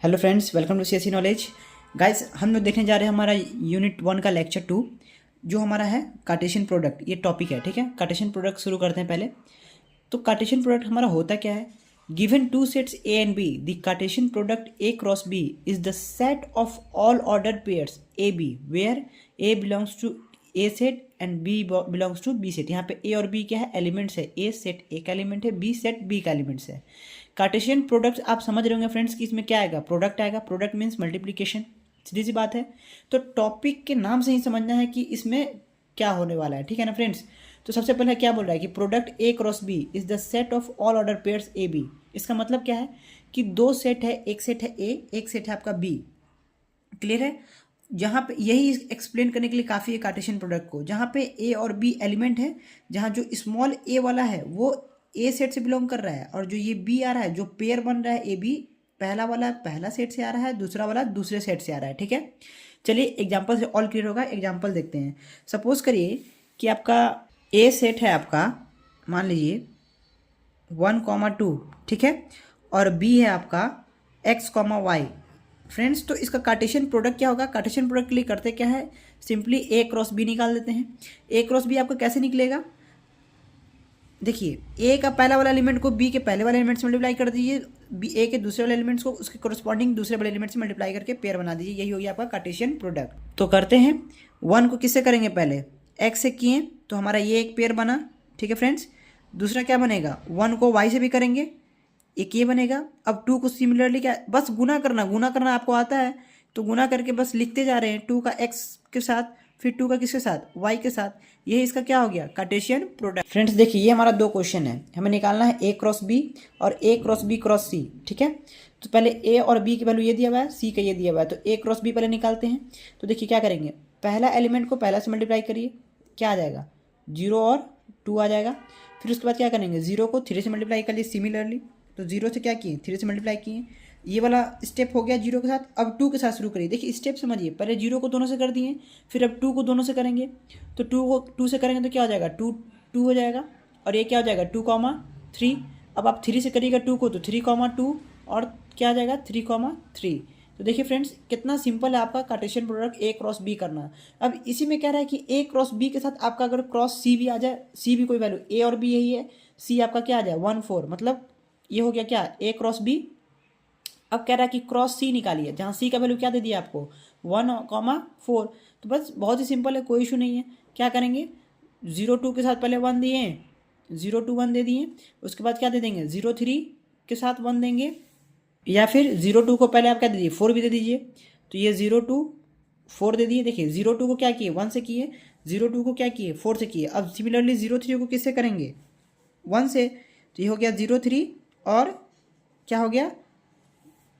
Hello friends, welcome to CSC knowledge. Guys, हम लोग देखने जा रहे हैं हमारा यूनिट 1 का लेक्चर 2 जो हमारा है कार्टेशियन प्रोडक्ट। ये टॉपिक है, ठीक है। कार्टेशियन प्रोडक्ट शुरू करते हैं पहले। तो कार्टेशियन प्रोडक्ट हमारा होता क्या है? Given two sets A and B, the Cartesian product A cross B is the set of all order pairs A B where A belongs to A set and B belongs to B set. यहाँ पे ए और B क्या है? Elements है। ए set ए का element है, B set B का elements है। कार्टेशियन प्रोडक्ट आप समझ रहे होंगे फ्रेंड्स कि इसमें क्या आएगा? प्रोडक्ट आएगा। प्रोडक्ट मीन्स मल्टीप्लीकेशन, सीधी सी बात है। तो टॉपिक के नाम से ही समझना है कि इसमें क्या होने वाला है, ठीक है ना फ्रेंड्स। तो सबसे पहले क्या बोल रहा है कि product A cross B is the set of all order pairs A B. इसका मतलब क्या है कि दो सेट है, एक सेट है ए, एक सेट है आपका बी। क्लियर है? जहाँ पे यही एक्सप्लेन करने के लिए काफ़ी है कार्टेशियन प्रोडक्ट को। जहाँ पे ए और बी एलिमेंट है, जहाँ जो स्मॉल ए वाला है वो ए सेट से बिलोंग कर रहा है, और जो ये बी आ रहा है, जो पेयर बन रहा है ए बी, पहला वाला पहला सेट से आ रहा है, दूसरा वाला दूसरे सेट से आ रहा है, ठीक है। चलिए एग्जाम्पल से ऑल क्लियर होगा। एग्जाम्पल देखते हैं। सपोज करिए कि आपका ए सेट है आपका, मान लीजिए 1,2, ठीक है, और बी है आपका x,y। फ्रेंड्स, तो इसका कार्टेशियन प्रोडक्ट क्या होगा? कार्टेशियन प्रोडक्ट के लिए करते क्या है? सिंपली ए क्रॉस बी निकाल देते हैं। ए क्रॉस बी आपका कैसे निकलेगा? देखिए, ए का पहला वाला एलिमेंट को बी के पहले वाले एलिमेंट से मल्टीप्लाई कर दीजिए, बी ए के दूसरे वाले एलिमेंट्स को उसके कोरस्पॉन्डिंग दूसरे वाले एलिमेंट से मल्टीप्लाई करके पेयर बना दीजिए। यही हो गया आपका कार्टेशियन प्रोडक्ट। तो करते हैं। 1 को किससे करेंगे? पहले एक्स से किए तो हमारा ये एक पेयर बना, ठीक है फ्रेंड्स। दूसरा क्या बनेगा? 1 को वाई से भी करेंगे, एक ये बनेगा। अब 2 को सिमिलरली क्या, बस गुना करना आपको आता है तो गुना करके बस लिखते जा रहे हैं। 2 का एक्स के साथ, फिर 2 का किसके साथ? वाई के साथ। ये इसका क्या हो गया? Cartesian product. फ्रेंड्स देखिए, ये हमारा दो क्वेश्चन है, हमें निकालना है ए क्रॉस बी और ए क्रॉस बी क्रॉस सी, ठीक है। तो पहले ए और बी की वैल्यू ये दिया हुआ है, सी का ये दिया हुआ है, तो ए क्रॉस बी पहले निकालते हैं। तो देखिए क्या करेंगे, पहला एलिमेंट को पहला से मल्टीप्लाई करिए, क्या आ जाएगा? 0 और 2 आ जाएगा। फिर उसके बाद क्या करेंगे? 0 को 3 से मल्टीप्लाई कर लिए सिमिलरली, तो 0 से क्या किए? 3 से मल्टीप्लाई किए। ये वाला स्टेप हो गया 0 के साथ। अब 2 के साथ शुरू करिए। देखिए स्टेप समझिए, पहले 0 को दोनों से कर दिए, फिर अब 2 को दोनों से करेंगे। तो 2 को 2 से करेंगे तो क्या हो जाएगा? 2 2 हो जाएगा, और ये क्या हो जाएगा? 2,3। अब आप 3 से करिएगा 2 को तो 3,2, और क्या आ जाएगा? 3,3। तो देखिए फ्रेंड्स, कितना सिंपल है आपका Cartesian product A cross B करना। अब इसी में कह रहा है कि ए क्रॉस बी के साथ आपका अगर क्रॉस सी भी आ जाए, सी भी कोई वैल्यू, ए और बी यही है, सी आपका क्या आ जाए? 1,4। मतलब ये हो गया क्या? ए क्रॉस बी। अब कह रहा है कि क्रॉस सी निकालिए, जहाँ सी का वैल्यू क्या दे दिया आपको? 1,4। तो बस बहुत ही सिंपल है, कोई इशू नहीं है। क्या करेंगे? 0,2 के साथ पहले 1 दिए, 0,2 1 दे दिए। उसके बाद क्या दे देंगे? 0,3 के साथ 1 देंगे, या फिर 0,2 को पहले आप क्या दे दीजिए? 4 भी दे दीजिए। तो ये 0,2 4 दे दिए। देखिए 0,2 को क्या किए? 1 से किए, 0,2 को क्या किए? 4 से किए। अब सिमिलरली 0,3 को किससे करेंगे? 1 से। तो ये हो गया 0,3, और क्या हो गया?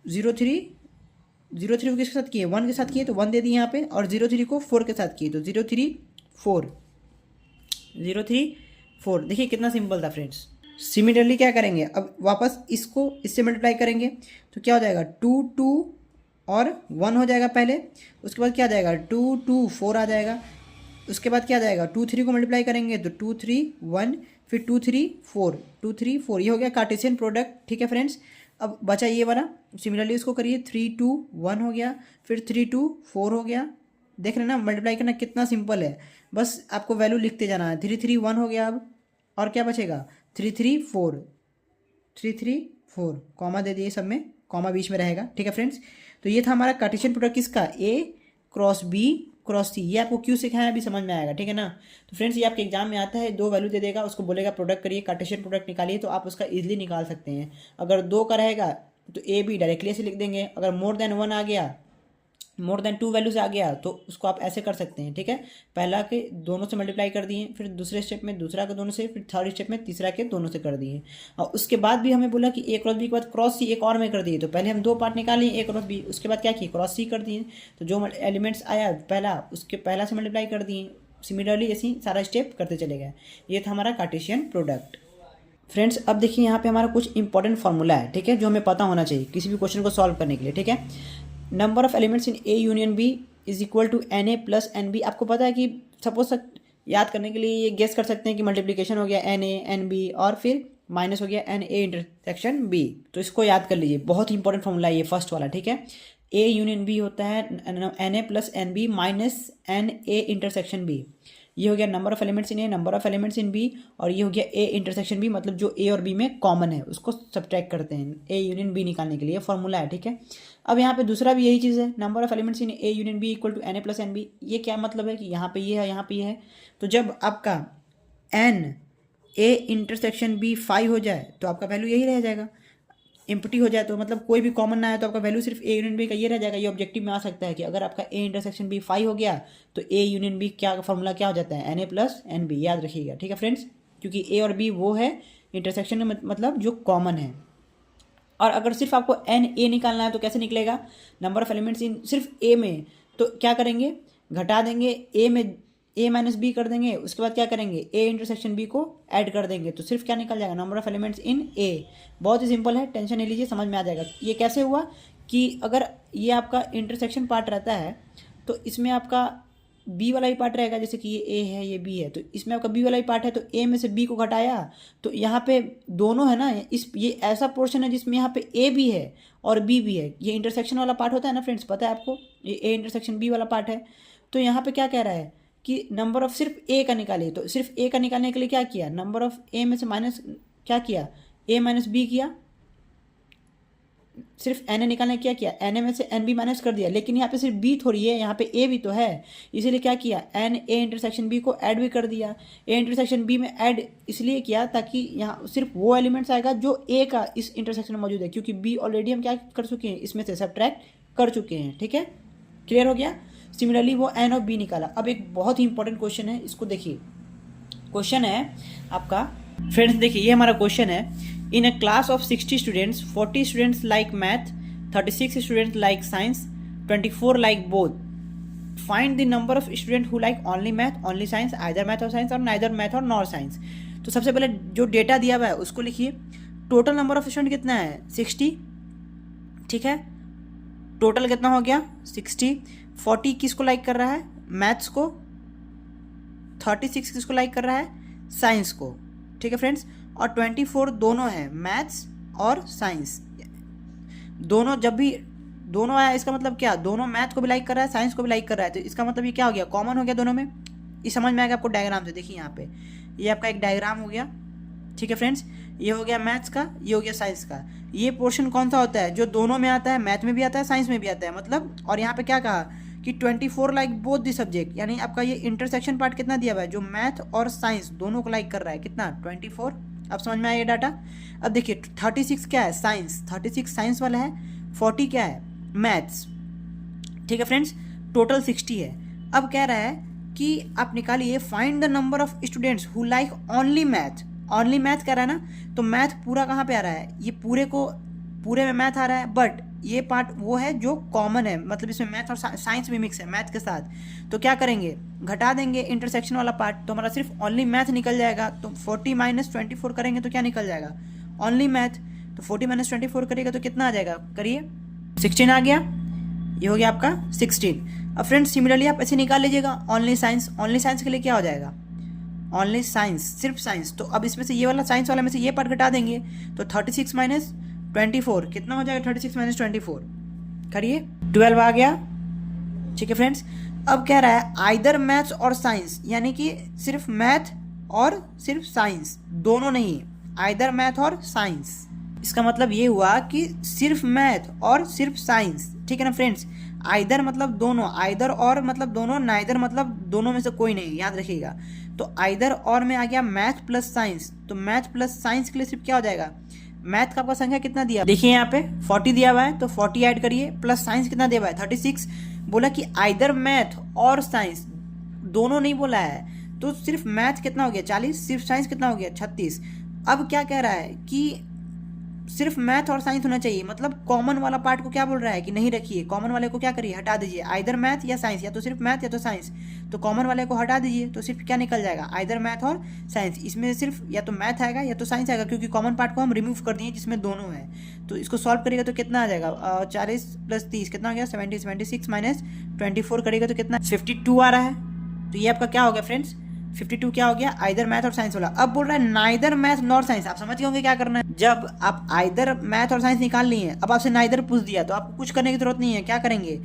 0,3 को किसके साथ किए? 1 के साथ किए तो 1 दे दिए यहाँ पे, और 0,3 को 4 के साथ किए तो 0,3 4 0,3 4। देखिए कितना सिंपल था फ्रेंड्स। सिमिलरली क्या करेंगे? अब वापस इसको इससे मल्टीप्लाई करेंगे तो क्या हो जाएगा? 2 2 और 1 हो जाएगा पहले। उसके बाद क्या आ जाएगा? 2 2 4 आ जाएगा। उसके बाद क्या आ जाएगा? 2 3 को मल्टीप्लाई करेंगे तो 2 3 1, फिर 2 3 4, 2 3 4। ये हो गया कार्टेशियन प्रोडक्ट, ठीक है फ्रेंड्स। अब बचा ये वाला, सिमिलरली इसको करिए। 3 2 1 हो गया, फिर 3 2 4 हो गया। देख रहे हैं ना, मल्टीप्लाई करना कितना सिंपल है, बस आपको वैल्यू लिखते जाना है। 3 3 1 हो गया। अब और क्या बचेगा? 3 3 4, 3 3 4, कॉमा दे दिए, सब में कॉमा बीच में रहेगा, ठीक है फ्रेंड्स। तो ये था हमारा कार्टेशियन प्रोडक्ट किसका? ए क्रॉस बी क्रॉस सी। ये आपको क्यों सिखाया अभी समझ में आएगा, ठीक है ना। तो फ्रेंड्स ये आपके एग्जाम में आता है, 2 वैल्यू दे देगा, उसको बोलेगा प्रोडक्ट करिए, कार्टेशियन प्रोडक्ट निकालिए, तो आप उसका इजीली निकाल सकते हैं। अगर 2 का रहेगा तो ए बी डायरेक्टली ऐसे लिख देंगे। अगर मोर देन 1 आ गया, मोर देन 2 वैल्यूज आ गया, तो उसको आप ऐसे कर सकते हैं, ठीक है। पहला के दोनों से मल्टीप्लाई कर दिए, फिर दूसरे स्टेप में दूसरा के दोनों से, फिर थर्ड स्टेप में तीसरा के दोनों से कर दिए। और उसके बाद भी हमें बोला कि ए क्रॉस बी के बाद क्रॉस सी एक और में कर दिए। तो पहले हम 2 पार्ट निकाले ए क्रॉस बी, उसके बाद क्या किए? क्रॉस सी कर दिए। तो जो एलिमेंट्स आया पहला, उसके पहला से मल्टीप्लाई कर दिए। सिमिलरली ऐसे ही सारा स्टेप करते चले गए। ये था हमारा कार्टेशियन प्रोडक्ट। फ्रेंड्स अब देखिए यहाँ पे हमारा कुछ इंपॉर्टेंट फार्मूला है, ठीक है, जो हमें पता होना चाहिए किसी भी क्वेश्चन को सॉल्व करने के लिए, ठीक है। Number of elements in A union B is equal to N A plus N B. आपको पता है कि सपोज याद करने के लिए ये गेस कर सकते हैं कि मल्टीप्लिकेशन हो गया एन ए एन बी, और फिर माइनस हो गया एन ए इंटरसेक्शन बी। तो इसको याद कर लीजिए, बहुत ही इंपॉर्टेंट फॉर्मूला है ये फर्स्ट वाला, ठीक है। ए यूनियन बी होता है N A plus N B minus N A intersection B. ये हो गया number of elements in A, number of elements in B, और ये हो गया ए इंटरसेक्शन बी, मतलब जो ए और बी में कॉमन है उसको सब्ट्रैक्ट करते हैं ए यूनियन बी निकालने के लिए, फॉर्मूला है, ठीक है। अब यहाँ पे दूसरा भी यही चीज़ है, number of elements in A union B equal to N A plus N B. ये क्या मतलब है कि यहाँ पे ये है, यहाँ पे ये है, तो जब आपका एन ए इंटरसेक्शन बी 5 हो जाए तो आपका वैल्यू यही रह जाएगा, एम्प्टी हो जाए तो मतलब कोई भी कॉमन ना आए तो आपका वैल्यू सिर्फ ए यूनियन बी का ये रह जाएगा। ये ऑब्जेक्टिव में आ सकता है कि अगर आपका ए इंटरसेक्शन बी 5 हो गया तो ए यूनियन बी क्या फॉर्मूला क्या हो जाता है, N A plus N B, याद रखिएगा, ठीक है फ्रेंड्स, क्योंकि ए और बी वो है इंटरसेक्शन में मतलब जो कॉमन है। और अगर सिर्फ आपको एन ए निकालना है तो कैसे निकलेगा, नंबर ऑफ एलिमेंट्स इन सिर्फ ए में, तो क्या करेंगे, घटा देंगे ए में ए माइनस बी कर देंगे, उसके बाद क्या करेंगे ए इंटरसेक्शन बी को ऐड कर देंगे, तो सिर्फ क्या निकल जाएगा, नंबर ऑफ एलिमेंट्स इन ए। बहुत ही सिंपल है, टेंशन नहीं लीजिए, समझ में आ जाएगा। ये कैसे हुआ कि अगर ये आपका इंटरसेक्शन पार्ट रहता है तो इसमें आपका बी वाला ही पार्ट रहेगा, जैसे कि ये ए है ये बी है, तो इसमें आपका बी वाला ही पार्ट है, तो ए में से बी को घटाया तो यहाँ पे दोनों है ना, इस ये ऐसा पोर्शन है जिसमें यहाँ पे ए भी है और बी भी है। ये इंटरसेक्शन वाला पार्ट होता है ना फ्रेंड्स, पता है आपको, ये ए इंटरसेक्शन बी वाला पार्ट है। तो यहाँ पे क्या कह रहा है कि नंबर ऑफ सिर्फ ए का निकालिए, तो सिर्फ ए का निकालने के लिए क्या किया, नंबर ऑफ ए में से माइनस क्या किया, ए माइनस बी किया, सिर्फ एन ए निकालने क्या किया, एन ए में से एन बी माइनस कर दिया। लेकिन यहाँ पे सिर्फ बी थोड़ी है, यहाँ पे ए भी तो है, इसीलिए क्या किया, एन ए इंटरसेक्शन बी को ऐड भी कर दिया। ए इंटरसेक्शन बी में ऐड इसलिए किया ताकि यहाँ सिर्फ वो एलिमेंट्स आएगा जो ए का इस इंटरसेक्शन में मौजूद है, क्योंकि बी ऑलरेडी हम क्या कर चुके हैं, इसमें से सब्ट्रैक्ट कर चुके हैं, ठीक है, क्लियर हो गया। सिमिलरली वो एन और बी निकाला। अब एक बहुत ही इंपॉर्टेंट क्वेश्चन है, इसको देखिए, क्वेश्चन है आपका फ्रेंड्स, देखिए ये हमारा क्वेश्चन है, in a class of 60 students 40 students like math, 36 students like science, 24 like both, find the number of student who like only math, only science, either math or science, or neither math or nor science. तो सबसे पहले जो data दिया हुआ है उसको लिखिए। Total number of student कितना है, 60, ठीक है, टोटल कितना हो गया 60। 40 किसको लाइक कर रहा है, मैथ्स को, 36 किसको लाइक कर रहा है, साइंस को, ठीक है फ्रेंड्स, और 24 दोनों है, मैथ्स और साइंस दोनों। जब भी दोनों आया इसका मतलब क्या, दोनों मैथ को भी लाइक कर रहा है, साइंस को भी लाइक कर रहा है, तो इसका मतलब ये क्या हो गया, कॉमन हो गया दोनों में। ये समझ में आएगा आपको डायग्राम से, देखिए यहाँ पे ये आपका एक डायग्राम हो गया, ठीक है फ्रेंड्स, ये हो गया मैथ्स का, ये हो गया साइंस का। ये पोर्शन कौन सा होता है, जो दोनों में आता है, मैथ में भी आता है साइंस में भी आता है, मतलब। और यहाँ पे क्या कहा कि 24 लाइक बोथ द सब्जेक्ट, यानी आपका ये इंटरसेक्शन पार्ट कितना दिया हुआ है, जो मैथ और साइंस दोनों को लाइक कर रहा है, कितना 24। अब समझ में आया ये डाटा। अब देखिए 36 क्या है, साइंस, 36 साइंस वाला है, 40 क्या है, मैथ्स, ठीक है फ्रेंड्स, टोटल 60 है। अब कह रहा है कि आप निकालिए find the number of students who like only math, only math कह रहा है ना, तो मैथ पूरा कहाँ पे आ रहा है, ये पूरे में मैथ आ रहा है, बट ये पार्ट वो है जो कॉमन है, मतलब इसमें मैथ और साइंस भी मिक्स है मैथ के साथ। तो क्या करेंगे, घटा देंगे इंटरसेक्शन वाला पार्ट, तो हमारा सिर्फ ओनली मैथ निकल जाएगा। तो 40 माइनस 24 करेंगे तो क्या निकल जाएगा, ओनली मैथ। तो 40 माइनस 24 करेगा तो कितना आ जाएगा, करिए, 16 आ गया, ये हो गया आपका 16। अब फ्रेंड्स सिमिलरली आप ऐसे निकाल लीजिएगा, ओनली साइंस, ओनली साइंस के लिए क्या हो जाएगा, ओनली साइंस, सिर्फ साइंस। तो अब इसमें से ये वाला साइंस वाला में से ये पार्ट घटा देंगे, तो 36 माइनस 24 कितना हो जाएगा, 36 माइनस 24 करिए, 12 आ गया, ठीक है फ्रेंड्स। अब कह रहा है आइदर मैथ्स और साइंस, यानी कि सिर्फ मैथ और सिर्फ साइंस, दोनों नहीं, आइदर मैथ और साइंस। इसका मतलब ये हुआ कि सिर्फ मैथ और सिर्फ साइंस, ठीक है ना फ्रेंड्स। आइदर मतलब दोनों, आइदर और मतलब दोनों, नाइदर मतलब दोनों में से कोई नहीं, याद रखिएगा। तो आइदर और में आ गया मैथ प्लस साइंस, तो मैथ प्लस साइंस के लिए सिर्फ क्या हो जाएगा, मैथ का आपका संख्या कितना दिया, देखिए यहाँ पे 40 दिया हुआ है, तो 40 ऐड करिए, प्लस साइंस कितना दिया हुआ है 36। बोला कि आइदर मैथ और साइंस, दोनों नहीं बोला है, तो सिर्फ मैथ कितना हो गया 40, सिर्फ साइंस कितना हो गया 36। अब क्या कह रहा है कि सिर्फ मैथ और साइंस होना चाहिए, मतलब कॉमन वाला पार्ट को क्या बोल रहा है कि नहीं रखिए, कॉमन वाले को क्या करिए, हटा दीजिए, आइदर मैथ या साइंस, या तो सिर्फ मैथ या तो साइंस। तो कॉमन वाले को हटा दीजिए, तो सिर्फ क्या निकल जाएगा, आइदर मैथ और साइंस। इसमें सिर्फ या तो मैथ आएगा या तो साइंस आएगा, क्योंकि कॉमन पार्ट को हम रिमूव कर दिए जिसमें दोनों है। तो इसको सॉल्व करेगा तो कितना आ जाएगा, 40 प्लस 30 कितना हो गया 70, 76 माइनस 24 करेगा तो कितना 52 आ रहा है। तो ये आपका क्या हो गया फ्रेंड्स, 52 क्या हो गया, आइदर मैथ और साइंस वाला। अब बोल रहा है नाइदर मैथ नॉर साइंस। आप समझ गए होंगे क्या करना है। जब आप आइदर मैथ और साइंस निकाल लिए हैं, अब आपसे नाइदर पूछ दिया तो आपको कुछ करने की जरूरत नहीं है। क्या करेंगे,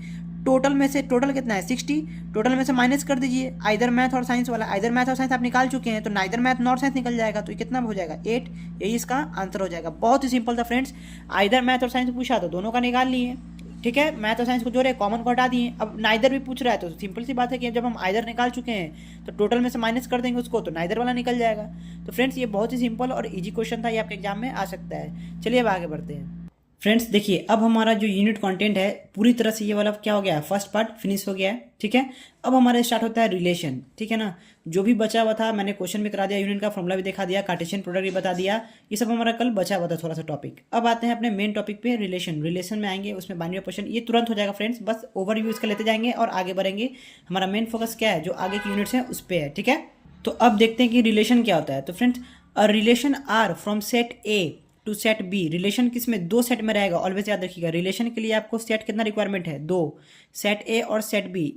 टोटल में से, टोटल कितना है 60, टोटल में से माइनस कर दीजिए आइदर मैथ और साइंस वाला। आइदर मैथ और साइंस आप निकाल चुके हैं तो नाइदर मैथ नॉर साइंस निकल जाएगा। तो ये कितना हो जाएगा 8, यही इसका आंसर हो जाएगा। बहुत ही सिंपल था friends. Either math or science पूछा तो दोनों का निकाल लिए, ठीक है, मैथ और साइंस को जोड़े, कॉमन को हटा दिए। अब नाइदर भी पूछ रहा है तो सिंपल सी बात है कि जब हम आइदर निकाल चुके हैं तो टोटल में से माइनस कर देंगे उसको, तो नाइदर वाला निकल जाएगा। तो फ्रेंड्स ये बहुत ही सिंपल और इजी क्वेश्चन था, ये आपके एग्जाम में आ सकता है। चलिए अब आगे बढ़ते हैं। फ्रेंड्स देखिए, अब हमारा जो यूनिट कंटेंट है पूरी तरह से ये वाला क्या हो गया है, फर्स्ट पार्ट फिनिश हो गया है, ठीक है। अब हमारा स्टार्ट होता है रिलेशन, ठीक है ना। जो भी बचा हुआ था मैंने क्वेश्चन भी करा दिया, यूनिट का फॉर्मूला भी दिखा दिया, कार्टेशियन प्रोडक्ट भी बता दिया, ये सब हमारा कल बचा हुआ था थोड़ा सा टॉपिक। अब आते हैं अपने मेन टॉपिक पे, रिलेशन में आएंगे, उसमें बाइनरी ऑपरेशन, ये तुरंत हो जाएगा फ्रेंड्स, बस ओवरव्यू इसका लेते जाएंगे और आगे बढ़ेंगे। हमारा मेन फोकस क्या है, जो आगे की यूनिट्स हैं उस पर है, ठीक है। तो अब देखते हैं कि रिलेशन क्या होता है। तो friends a relation R from set A to set B, relation किस में, दो सेट में रहेगा, ऑलवेज याद रखिएगा। रिलेशन के लिए आपको सेट कितना रिक्वायरमेंट है, दो, सेट ए और सेट बी।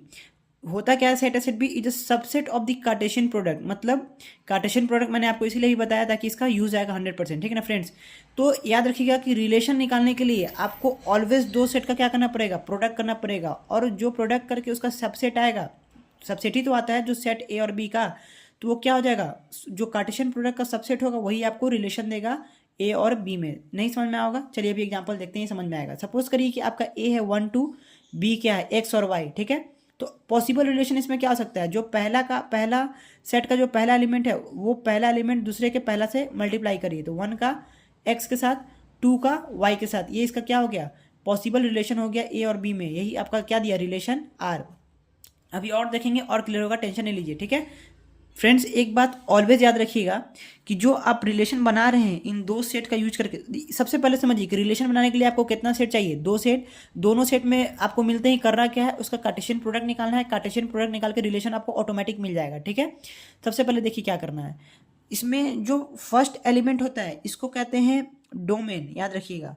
होता क्या है set A set B, is a subset of the Cartesian product. मतलब कार्टेशियन प्रोडक्ट मैंने आपको इसीलिए भी बताया था कि इसका यूज आएगा 100%, ठीक है ना फ्रेंड्स। तो याद रखिएगा कि रिलेशन निकालने के लिए आपको ऑलवेज दो सेट का क्या करना पड़ेगा, प्रोडक्ट करना पड़ेगा, और जो प्रोडक्ट करके उसका सबसेट आएगा, सबसेट ही तो आता है जो सेट ए और बी का, तो वो क्या हो जाएगा, जो कार्टेशियन प्रोडक्ट का सबसेट होगा वही आपको रिलेशन देगा ए और बी में। नहीं समझ में आएगा, चलिए अभी एग्जांपल देखते हैं, समझ में आएगा। सपोज करिए कि आपका ए है 1 2, बी क्या है एक्स और वाई, ठीक है। तो पॉसिबल रिलेशन इसमें क्या हो सकता है, जो पहला सेट का जो पहला एलिमेंट है वो पहला एलिमेंट दूसरे के पहला से मल्टीप्लाई करिए, तो 1 का एक्स के साथ, 2 का वाई के साथ, ये इसका क्या हो गया, पॉसिबल रिलेशन हो गया ए और बी में। यही आपका क्या दिया, रिलेशन आर। अभी और देखेंगे और क्लियर होगा, टेंशन नहीं लीजिए, ठीक है। फ्रेंड्स एक बात ऑलवेज याद रखिएगा कि जो आप रिलेशन बना रहे हैं इन दो सेट का यूज करके, सबसे पहले समझिए कि रिलेशन बनाने के लिए आपको कितना सेट चाहिए, दो सेट। दोनों सेट में आपको मिलते ही करना क्या है, उसका कार्टेशियन प्रोडक्ट निकालना है। कार्टेशियन प्रोडक्ट निकाल के रिलेशन आपको ऑटोमेटिक मिल जाएगा, ठीक है। सबसे पहले देखिए क्या करना है, इसमें जो फर्स्ट एलिमेंट होता है इसको कहते हैं डोमेन, याद रखिएगा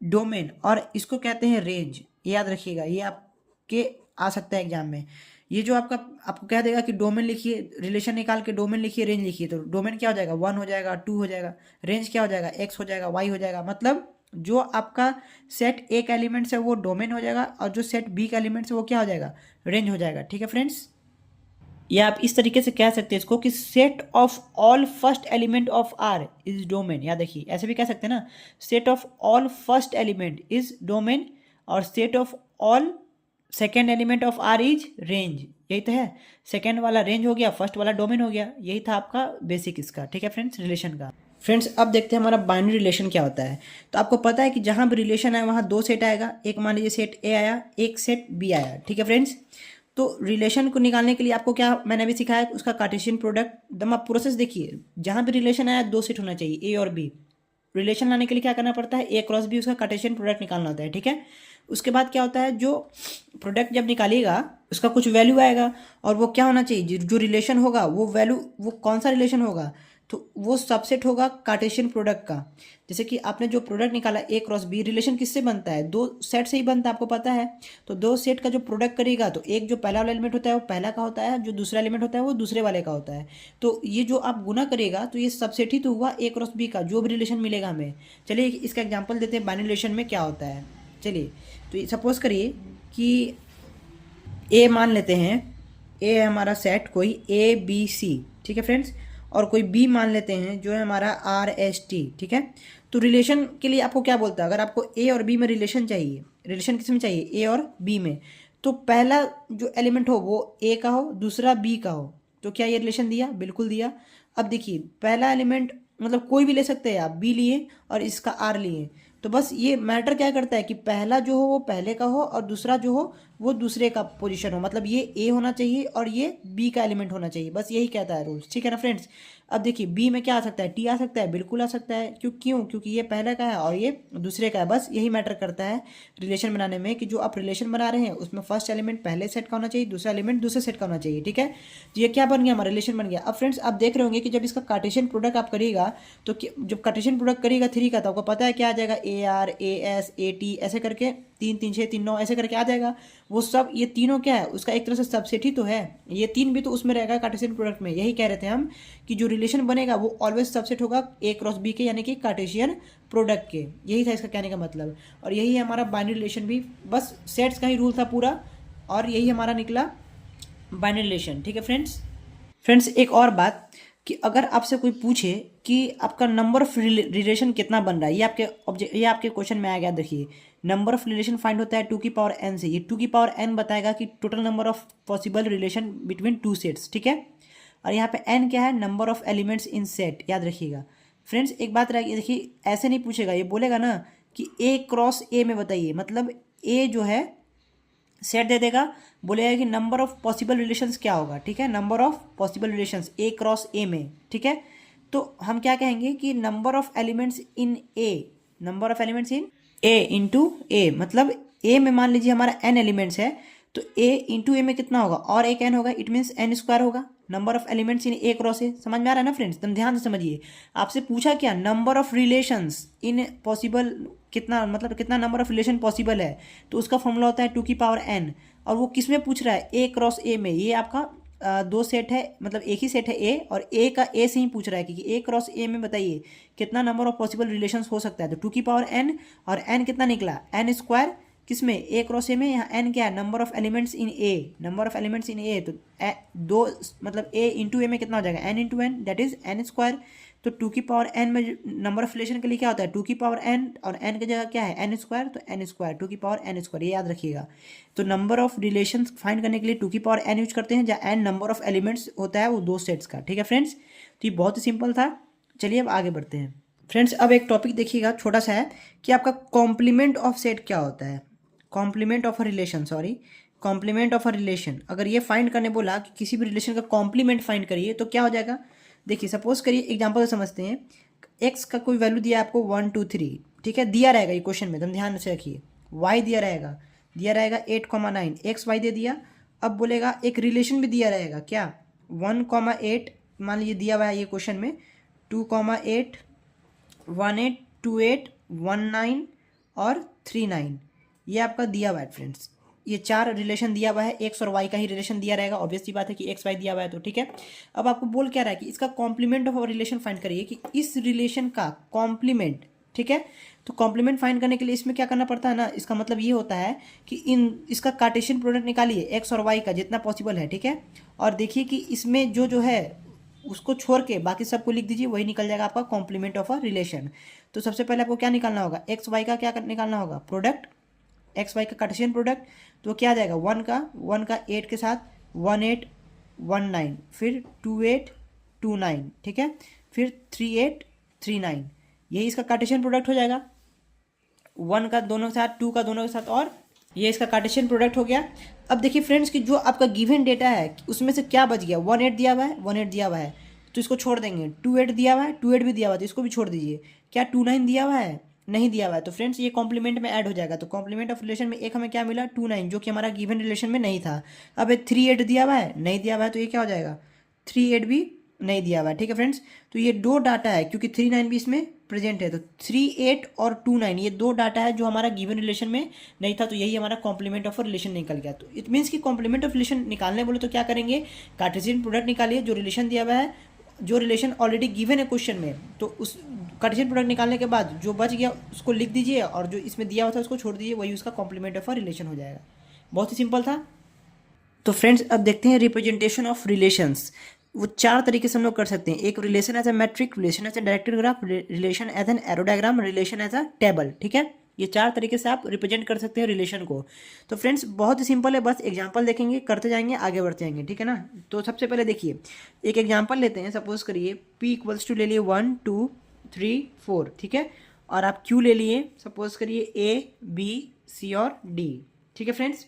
डोमेन, और इसको कहते हैं रेंज, याद रखिएगा, ये आपके आ सकता है एग्जाम में। ये जो आपको कह देगा कि डोमेन लिखिए, रिलेशन निकाल के डोमेन लिखिए, रेंज लिखिए, तो डोमेन क्या हो जाएगा 1 हो जाएगा, 2 हो जाएगा, रेंज क्या हो जाएगा x हो जाएगा, y हो जाएगा। मतलब जो आपका सेट ए का एलिमेंट्स है वो डोमेन हो जाएगा, और जो सेट बी का एलिमेंट्स है वो क्या हो जाएगा, रेंज हो जाएगा, ठीक है फ्रेंड्स। या आप इस तरीके से कह सकते हैं इसको कि set of all first element of R is domain, याद रखिए, ऐसे भी कह सकते हैं ना, set of all first element is domain, और set of all second element of R is range. यही तो है, सेकेंड वाला रेंज हो गया, फर्स्ट वाला डोमेन हो गया, यही था आपका बेसिक इसका, ठीक है फ्रेंड्स, रिलेशन का। फ्रेंड्स अब देखते हैं हमारा बाइनरी रिलेशन क्या होता है। तो आपको पता है कि जहां भी रिलेशन है वहां दो सेट आएगा, एक मान लीजिए सेट ए आया, एक सेट बी आया, ठीक है फ्रेंड्स। तो रिलेशन को निकालने के लिए आपको क्या मैंने अभी सिखाया, उसका कार्टेशियन प्रोडक्ट, दम आप प्रोसेस देखिए, जहां भी रिलेशन आया दो सेट होना चाहिए, ए और बी। रिलेशन लाने के लिए क्या करना पड़ता है, ए क्रॉस बी, उसका कार्टेशियन प्रोडक्ट निकालना होता है, ठीक है। उसके बाद क्या होता है, जो प्रोडक्ट जब निकालिएगा उसका कुछ वैल्यू आएगा, और वो क्या होना चाहिए, जो रिलेशन होगा वो वैल्यू, वो कौन सा रिलेशन होगा, तो वो सबसेट होगा कार्टेशियन प्रोडक्ट का। जैसे कि आपने जो प्रोडक्ट निकाला ए क्रॉस बी, रिलेशन किससे बनता है, दो सेट से ही बनता है, आपको पता है। तो दो सेट का जो प्रोडक्ट करेगा तो एक जो पहला वाला एलिमेंट होता है वो पहला का होता है, जो दूसरा एलिमेंट होता है वो दूसरे वाले का होता है। तो ये जो आप गुना करेगा तो ये सबसेट ही तो हुआ ए क्रॉस बी का, जो भी रिलेशन मिलेगा हमें। चलिए इसका एग्जाम्पल देते हैं बाइनरी रिलेशन में क्या होता है। चलिए तो सपोज करिए कि ए मान लेते हैं, ए है हमारा सेट कोई ए बी सी, ठीक है फ्रेंड्स, और कोई बी मान लेते हैं जो है हमारा आर एस टी, ठीक है। तो रिलेशन के लिए आपको क्या बोलता है, अगर आपको ए और बी में रिलेशन चाहिए, रिलेशन किस में चाहिए, ए और बी में, तो पहला जो एलिमेंट हो वो ए का हो, दूसरा बी का हो, तो क्या ये रिलेशन दिया, बिल्कुल दिया। अब देखिए पहला एलिमेंट मतलब कोई भी ले सकते हैं आप, बी लिए और इसका आर लिए, तो बस ये मैटर क्या करता है कि पहला जो हो वो पहले का हो और दूसरा जो हो वो दूसरे का पोजीशन हो, मतलब ये ए होना चाहिए और ये बी का एलिमेंट होना चाहिए, बस यही कहता है रूल्स, ठीक है ना फ्रेंड्स। अब देखिए बी में क्या आ सकता है, टी आ सकता है, बिल्कुल आ सकता है, क्योंकि ये पहले का है और ये दूसरे का है, बस यही मैटर करता है रिलेशन बनाने में, कि जो आप रिलेशन बना रहे हैं उसमें फर्स्ट एलिमेंट पहले सेट का होना चाहिए, दूसरा एलिमेंट दूसरे सेट का होना चाहिए, ठीक है। तो ये क्या बन गया, हमारा रिलेशन बन गया। अब फ्रेंड्स आप देख रहे होंगे कि जब इसका कार्टेशियन प्रोडक्ट आप करिएगा, तो जब कार्टेशियन प्रोडक्ट करिएगा 3 का, तो आपको पता है क्या आ जाएगा, A R A S A T ऐसे करके 3 3 6 3 9 ऐसे करके आ जाएगा। वो सब ये तीनों क्या है, उसका एक तरह से सबसेट ही तो है। ये तीन भी तो उसमें रहेगा कार्टेशियन प्रोडक्ट में। यही कह रहे थे हम कि जो रिलेशन बनेगा वो ऑलवेज सबसेट होगा ए क्रॉस बी के, यानी कि कार्टेशियन प्रोडक्ट के। यही था इसका कहने का मतलब। और यही है हमारा बाइनरी रिलेशन भी, बस सेट्स का ही रूल था पूरा, और यही हमारा निकला बाइनरी रिलेशन। ठीक है फ्रेंड्स एक और बात कि अगर आपसे कोई पूछे कि आपका नंबर ऑफ रिलेशन कितना बन रहा है, ये आपके क्वेश्चन में आ गया। देखिए नंबर ऑफ रिलेशन फाइंड होता है 2 की पावर n से। ये 2 की पावर n बताएगा कि total number of possible relation between two sets. ठीक है, और यहाँ पे n क्या है, number of elements in set, याद रखिएगा। फ्रेंड्स एक बात रहेगी, देखिए ऐसे नहीं पूछेगा, ये बोलेगा ना कि a क्रॉस a में बताइए, मतलब a जो है सेट दे देगा, बोलेगा कि नंबर ऑफ पॉसिबल रिलेशंस क्या होगा। ठीक है, number of possible relations A cross A में। ठीक है, तो हम क्या कहेंगे कि number of elements in A, number of elements in A into A, मतलब ए में मान लीजिए हमारा एन एलिमेंट्स है, तो ए इंटू ए में कितना होगा, और एक एन होगा, इट मीन्स एन स्क्वायर होगा। Number of elements in A cross ए, समझ में आ रहा है ना फ्रेंड्स, तुम ध्यान से समझिए। आपसे पूछा क्या, number of relations in possible, कितना मतलब कितना नंबर ऑफ रिलेशन पॉसिबल है, तो उसका फॉर्मूला होता है 2 की पावर n। और वो किस में पूछ रहा है, ए क्रॉस ए में। ये आपका दो सेट है, मतलब एक ही सेट है ए, और ए का ए से ही पूछ रहा है कि ए क्रॉस ए में बताइए कितना नंबर ऑफ पॉसिबल रिलेशंस हो सकता है। तो 2 की पावर n, और n कितना निकला, एन स्क्वायर, किसमें, ए क्रॉस ए में। यहाँ n क्या है, number of elements in A, number of elements in A. तो दो मतलब ए इंटू ए में कितना हो जाएगा, N into N, that is N square. तो 2 की पावर n में नंबर ऑफ रिलेशन के लिए क्या होता है, 2 की पावर n, और n की जगह क्या है, एन स्क्वायर, तो एन स्क्वायर, 2 की पावर n स्क्वायर, ये याद रखिएगा। तो नंबर ऑफ रिलेशन फाइंड करने के लिए 2 की पावर n यूज करते हैं, जहाँ n नंबर ऑफ एलिमेंट्स होता है वो दो सेट्स का। ठीक है फ्रेंड्स, तो ये बहुत ही सिंपल था। चलिए अब आगे बढ़ते हैं फ्रेंड्स। अब एक टॉपिक देखिएगा छोटा सा है कि आपका कॉम्प्लीमेंट ऑफ सेट क्या होता है, complement of a relation, sorry complement of a relation. अगर ये फाइंड करने बोला कि किसी भी रिलेशन का कॉम्प्लीमेंट फाइंड करिए, तो क्या हो जाएगा। देखिए सपोज करिए, एग्जांपल से समझते हैं, एक्स का कोई वैल्यू दिया आपको 1 2 3, ठीक है, दिया रहेगा ये क्वेश्चन में, तुम ध्यान से रखिए। वाई दिया रहेगा 8,9, एक्स वाई दे दिया। अब बोलेगा एक रिलेशन भी दिया रहेगा, क्या, 1,8 मान लीजिए दिया हुआ है ये क्वेश्चन में, 2,8 18 28 19 और 39, ये आपका दिया हुआ है फ्रेंड्स। ये चार रिलेशन दिया हुआ है, एक्स और वाई का ही रिलेशन दिया रहेगा, ऑब्वियस सी बात है कि एक्स वाई दिया हुआ है, तो ठीक है। अब आपको बोल क्या रहा है कि इसका कॉम्प्लीमेंट ऑफ रिलेशन फाइंड करिए, कि इस रिलेशन का कॉम्प्लीमेंट। ठीक है, तो कॉम्प्लीमेंट फाइंड करने के लिए इसमें क्या करना पड़ता है ना, इसका मतलब ये होता है कि इसका कार्टेशियन प्रोडक्ट निकालिए एक्स और वाई का जितना पॉसिबल है। ठीक है, और देखिए कि इसमें जो है उसको छोड़ के बाकी सबको लिख दीजिए, वही निकल जाएगा आपका कॉम्प्लीमेंट ऑफ अ रिलेशन। तो सबसे पहले आपको क्या निकालना होगा, एक्स वाई का क्या निकालना होगा, प्रोडक्ट, एक्स वाई का कार्टेशियन प्रोडक्ट। तो क्या आ जाएगा, 1 का 8 के साथ 1819, फिर 2829, ठीक है, फिर 3839, यही इसका कार्टेशियन प्रोडक्ट हो जाएगा। 1 का दोनों के साथ, 2 का दोनों के साथ, और ये इसका कार्टेशियन प्रोडक्ट हो गया। अब देखिए फ्रेंड्स कि जो आपका गिवन डेटा है उसमें से क्या बच गया, 18 दिया हुआ है, 18 दिया हुआ है तो इसको छोड़ देंगे। 28 दिया हुआ है, 28 भी दिया हुआ है तो इसको भी छोड़ दीजिए। क्या 29 दिया हुआ है, नहीं दिया हुआ है, तो फ्रेंड्स ये कॉम्प्लीमेंट में ऐड हो जाएगा। तो कॉम्प्लीमेंट ऑफ रिलेशन में एक हमें क्या मिला, 29, जो कि हमारा गिवन रिलेशन में नहीं था। अब 38 दिया हुआ है, नहीं दिया हुआ है, तो ये क्या हो जाएगा, 38 भी नहीं दिया हुआ है। ठीक है फ्रेंड्स, तो ये दो डाटा है, क्योंकि 39 भी इसमें प्रेजेंट है, तो 38 और 29 ये दो डाटा है जो हमारा गिवन रिलेशन में नहीं था, तो यही हमारा कॉम्प्लीमेंट ऑफ रिलेशन निकल गया। तो इट मीन्स कि कॉम्प्लीमेंट ऑफ रिलेशन निकालने बोले तो क्या करेंगे, कार्टेशियन प्रोडक्ट निकालिए, जो रिलेशन दिया हुआ है, जो रिलेशन ऑलरेडी गिवन है क्वेश्चन में, तो उस कार्टेशियन प्रोडक्ट निकालने के बाद जो बच गया उसको लिख दीजिए, और जो इसमें दिया हुआ था उसको छोड़ दीजिए, वही उसका कॉम्प्लीमेंट ऑफ रिलेशन हो जाएगा। बहुत ही सिंपल था। तो फ्रेंड्स अब देखते हैं रिप्रेजेंटेशन ऑफ रिलेशंस। वो चार तरीके से हम लोग कर सकते हैं, एक relation as a matrix, relation as a directed graph, relation as an arrow diagram, relation as a table. ठीक है, ये चार तरीके से आप रिप्रेजेंट कर सकते हैं रिलेशन को। तो फ्रेंड्स बहुत ही सिंपल है, बस एग्जांपल देखेंगे, करते जाएंगे, आगे बढ़ते जाएंगे, ठीक है ना। तो सबसे पहले देखिए एक एग्जांपल लेते हैं, सपोज करिए P इक्वल्स टू ले लिए 1 2 3 4, ठीक है, और आप Q ले लिए, सपोज करिए A B C और D, ठीक है फ्रेंड्स।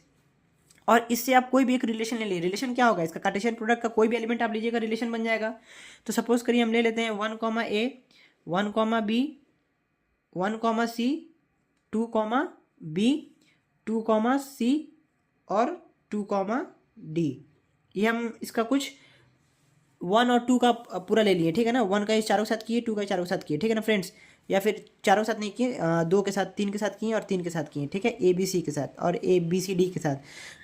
और इससे आप कोई भी एक रिलेशन ले लीजिए, रिलेशन क्या होगा, इसका कार्टेशियन प्रोडक्ट का कोई भी एलिमेंट आप लीजिएगा, रिलेशन बन जाएगा। तो सपोज करिए हम ले लेते हैं 1, A 1, B 1, C 2, B 2, C और 2, D। ये हम इसका कुछ 1 और 2 का पूरा ले लिए, ठीक है ना, 1 का इस चारों के साथ किए, 2 का चारों के साथ किए, ठीक है ना फ्रेंड्स। या फिर चारों के साथ नहीं किए, दो के साथ, तीन के साथ किए और तीन के साथ किए, ठीक है, ए बी सी के साथ और ए बी सी डी के साथ,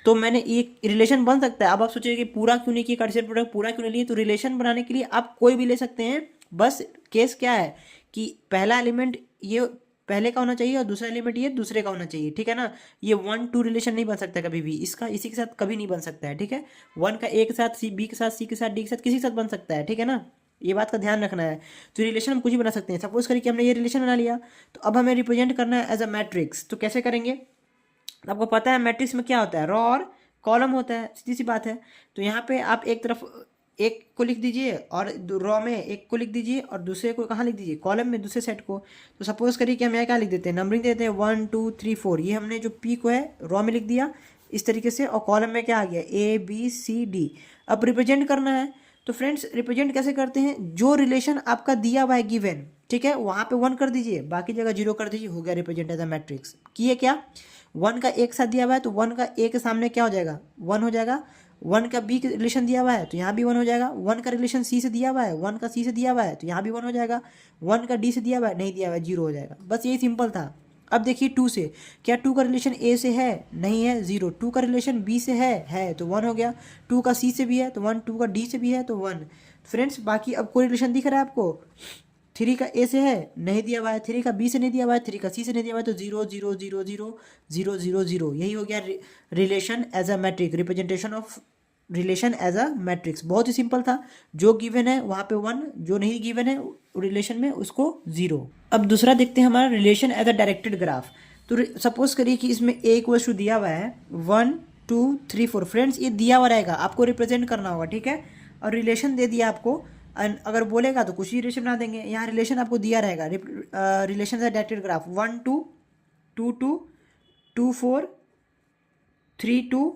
तो मैंने एक रिलेशन बन सकता है। अब आप सोचिए कि पूरा क्यों नहीं किया कार्टेशियन प्रोडक्ट, पूरा क्यों नहीं लिए, तो रिलेशन बनाने के लिए आप कोई भी ले सकते हैं। बस केस क्या है कि पहला एलिमेंट ये पहले का होना चाहिए और दूसरा एलिमेंट ये दूसरे का होना चाहिए, ठीक है ना। ये 1-2 रिलेशन नहीं बन सकता कभी भी, इसका इसी के साथ कभी नहीं बन सकता है, ठीक है। 1 का ए के साथ, सी बी के साथ, सी के साथ, डी के साथ, किसी के साथ बन सकता है, ठीक है ना। ये बात का ध्यान रखना है। तो रिलेशन हम कुछ भी बना सकते हैं। सपोज करिए कि हमने ये रिलेशन बना लिया, तो अब हमें रिप्रेजेंट करना है एज अ मैट्रिक्स। तो कैसे करेंगे, आपको पता है मैट्रिक्स में क्या होता है, रॉ और कॉलम होता है, सीधी सी बात है। तो यहाँ पे आप एक तरफ एक को लिख दीजिए और रॉ में एक को लिख दीजिए और दूसरे को कहाँ लिख दीजिए, कॉलम में दूसरे सेट को। तो सपोज करिए कि हम यहाँ क्या लिख देते हैं, नंबरिंग देते हैं 1 2 3 4। ये हमने जो पी को है रॉ में लिख दिया इस तरीके से, और कॉलम में क्या आ गया, ए बी सी डी। अब रिप्रेजेंट करना है, तो फ्रेंड्स रिप्रेजेंट कैसे करते हैं, जो रिलेशन आपका दिया हुआ है गिवन, ठीक है, वहाँ पे 1 कर दीजिए, बाकी जगह 0 कर दीजिए, हो गया रिप्रेजेंट एज अ मैट्रिक्स। किए क्या, 1 का एक साथ दिया हुआ है तो 1 का ए के सामने क्या हो जाएगा, 1 हो जाएगा। 1 का बी का रिलेशन दिया हुआ है तो यहाँ भी 1 हो जाएगा। 1 का रिलेशन सी से दिया हुआ है, 1 का सी से दिया हुआ है तो यहाँ भी 1 हो जाएगा। 1 का डी से दिया हुआ है, नहीं दिया हुआ है, 0 हो जाएगा। बस यही सिंपल था। अब देखिए 2 से, क्या 2 का रिलेशन ए से है, नहीं है, 0। 2 का रिलेशन बी से है तो 1 हो गया। 2 का सी से भी है तो 1, 2 का डी से भी है तो 1। फ्रेंड्स बाकी अब कोई रिलेशन दिख रहा है आपको, 3 का ए से है, नहीं दिया हुआ है, 3 का बी से नहीं दिया हुआ है, 3 का सी से नहीं दिया हुआ है, तो 0 0 0 0 0 0 0। यही हो गया relation as a matrix, representation of relation as a matrix. बहुत ही सिंपल था, जो गिवन है वहाँ पे 1, जो नहीं गिवन है रिलेशन में उसको 0। अब दूसरा देखते हैं हमारा relation as a directed graph. तो सपोज करिए कि इसमें ए इक्वल टू दिया हुआ है 1 2 3 4। फ्रेंड्स ये दिया हुआ रहेगा, आपको रिप्रेजेंट करना होगा, ठीक है। और रिलेशन दे दिया आपको, अगर बोलेगा तो कुछ ही रिलेशन बना देंगे। यहाँ रिलेशन आपको दिया रहेगा, relation as a directed graph 1 2 2 2 2 4 3 2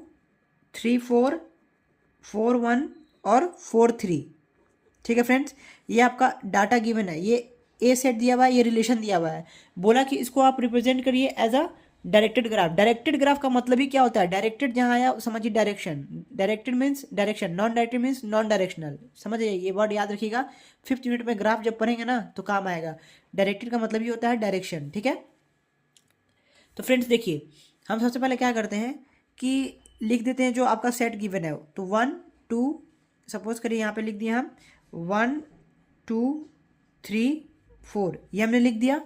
3 4 4 1 और 4 3, ठीक है फ्रेंड्स। ये आपका डाटा गिवन है, ये ए सेट दिया हुआ है, ये रिलेशन दिया हुआ है। बोला कि इसको आप रिप्रेजेंट करिए as a directed graph. Directed graph का मतलब ही क्या होता है, डायरेक्टेड जहाँ आया समझिए direction, directed means direction, non directed means non directional. समझिए ये वर्ड याद रखिएगा, 5th यूनिट में ग्राफ जब पढ़ेंगे ना तो काम आएगा। डायरेक्टेड का मतलब ही होता है डायरेक्शन, ठीक है। तो फ्रेंड्स देखिए, हम सबसे पहले क्या करते हैं कि लिख देते हैं जो आपका सेट गिवन है। तो 1 2, सपोज करिए यहाँ पे लिख दिया हम 1 2 3 4, ये हमने लिख दिया,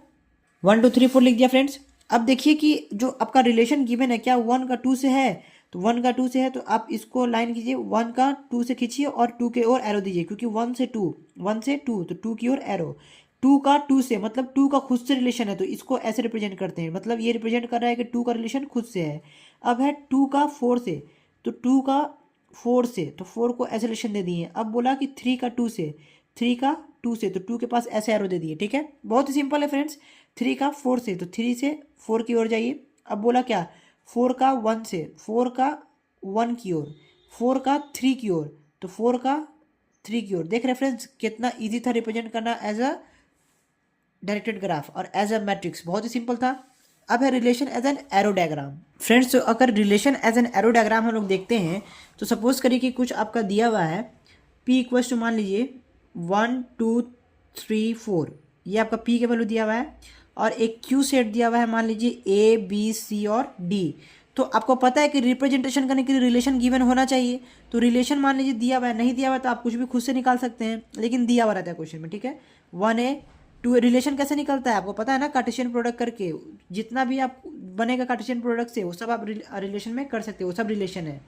1 2 3 4 लिख दिया फ्रेंड्स। अब देखिए कि जो आपका रिलेशन गिवन है क्या 1 का 2 से है, तो 1 का 2 से है तो आप इसको लाइन कीजिए, 1 का 2 से खींचिए और 2 के ओर एरो दीजिए, क्योंकि 1 से 2 तो 2 की ओर एरो। 2 का 2 से मतलब 2 का खुद से रिलेशन है तो इसको ऐसे रिप्रेजेंट करते हैं, मतलब ये रिप्रेजेंट कर रहा है कि 2 का रिलेशन खुद से है। अब है 2 का 4 से, तो 2 का 4 से, तो 4 को ऐसे रिलेशन दे दिए। अब बोला कि 3 का 2 से, 3 का 2 से, तो 2 के पास ऐसे एरो दे दिए, ठीक है। बहुत ही सिंपल है फ्रेंड्स। 3 का 4 से, तो 3 से 4 की ओर जाइए। अब बोला क्या 4 का 1 से, 4 का 1 की ओर, 4 का 3 की ओर, तो 4 का 3 की ओर। देख रहे फ्रेंड्स कितना ईजी था रिप्रेजेंट करना एज अ डायरेक्टेड ग्राफ और एज अ मैट्रिक्स, बहुत ही सिंपल था। अब है relation as an arrow diagram. Friends तो अगर relation as an arrow diagram हम लोग देखते हैं तो सपोज करिए कि कुछ आपका दिया हुआ है P इक्वल्स टू मान लीजिए 1 2 3 4, ये आपका P के वैल्यू दिया हुआ है, और एक Q सेट दिया हुआ है मान लीजिए A B C और D। तो आपको पता है कि रिप्रेजेंटेशन करने के लिए रिलेशन गिवन होना चाहिए। तो रिलेशन मान लीजिए दिया हुआ है, नहीं दिया हुआ तो आप कुछ भी खुद से निकाल सकते हैं, लेकिन दिया हुआ रहता है क्वेश्चन में, ठीक है। 1A 2A रिलेशन कैसे निकलता है आपको पता है ना, कार्टेशियन प्रोडक्ट करके जितना भी आप बनेगा कार्टेशियन प्रोडक्ट से वो सब आप रिलेशन में कर सकते हो, वो सब रिलेशन है।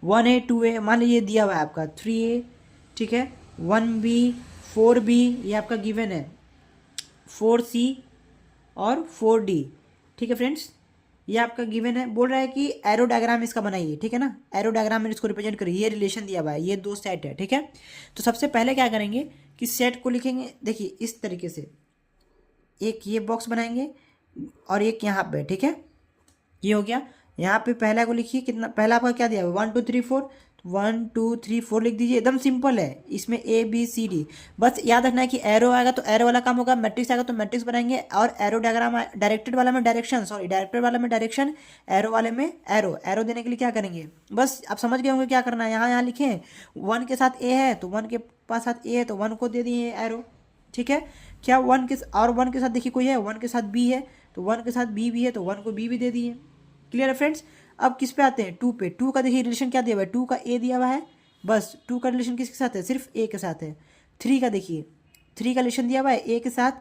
1A 2A मान लीजिए दिया हुआ है आपका 3A, ठीक है, 1B 4B ये आपका गिवन है, 4C और 4D, ठीक है फ्रेंड्स, ये आपका गिवन है। बोल रहा है कि एरो डायग्राम इसका बनाइए, ठीक है ना, एरो डायग्राम में इसको रिप्रेजेंट करिए। ये रिलेशन दिया हुआ है, ये दो सेट है, ठीक है। तो सबसे पहले क्या करेंगे कि सेट को लिखेंगे, देखिए इस तरीके से, एक ये बॉक्स बनाएंगे और एक यहाँ पे, ठीक है, ये हो गया। यहाँ पे पहला को लिखिए, कितना पहला आपका क्या दिया है 1 2 3 4, 1 2 3 4 लिख दीजिए, एकदम सिंपल है। इसमें A B C D, बस याद रखना है कि एरो आएगा तो एरो वाला काम होगा, मैट्रिक्स आएगा तो मैट्रिक्स बनाएंगे, और एरो डायग्राम डायरेक्टेड वाला में डायरेक्शन, सॉरी डायरेक्टेड वाला में डायरेक्शन, एरो वाले में एरो। एरो देने के लिए क्या करेंगे, बस आप समझ गए होंगे क्या करना है। यहाँ लिखें 1 के साथ A है तो 1 के पास साथ A है तो 1 को दे दिए एरो, ठीक है। क्या वन के और वन के साथ देखिए कोई है, वन के साथ बी है, तो वन के साथ बी भी है, तो वन को बी भी दे दिए। क्लियर है फ्रेंड्स। अब किस पे आते हैं, टू पे। टू का देखिए रिलेशन क्या दिया हुआ है, टू का ए दिया हुआ है, बस टू का रिलेशन किसके साथ है, सिर्फ ए के साथ है। थ्री का देखिए, थ्री का रिलेशन दिया हुआ है ए के साथ,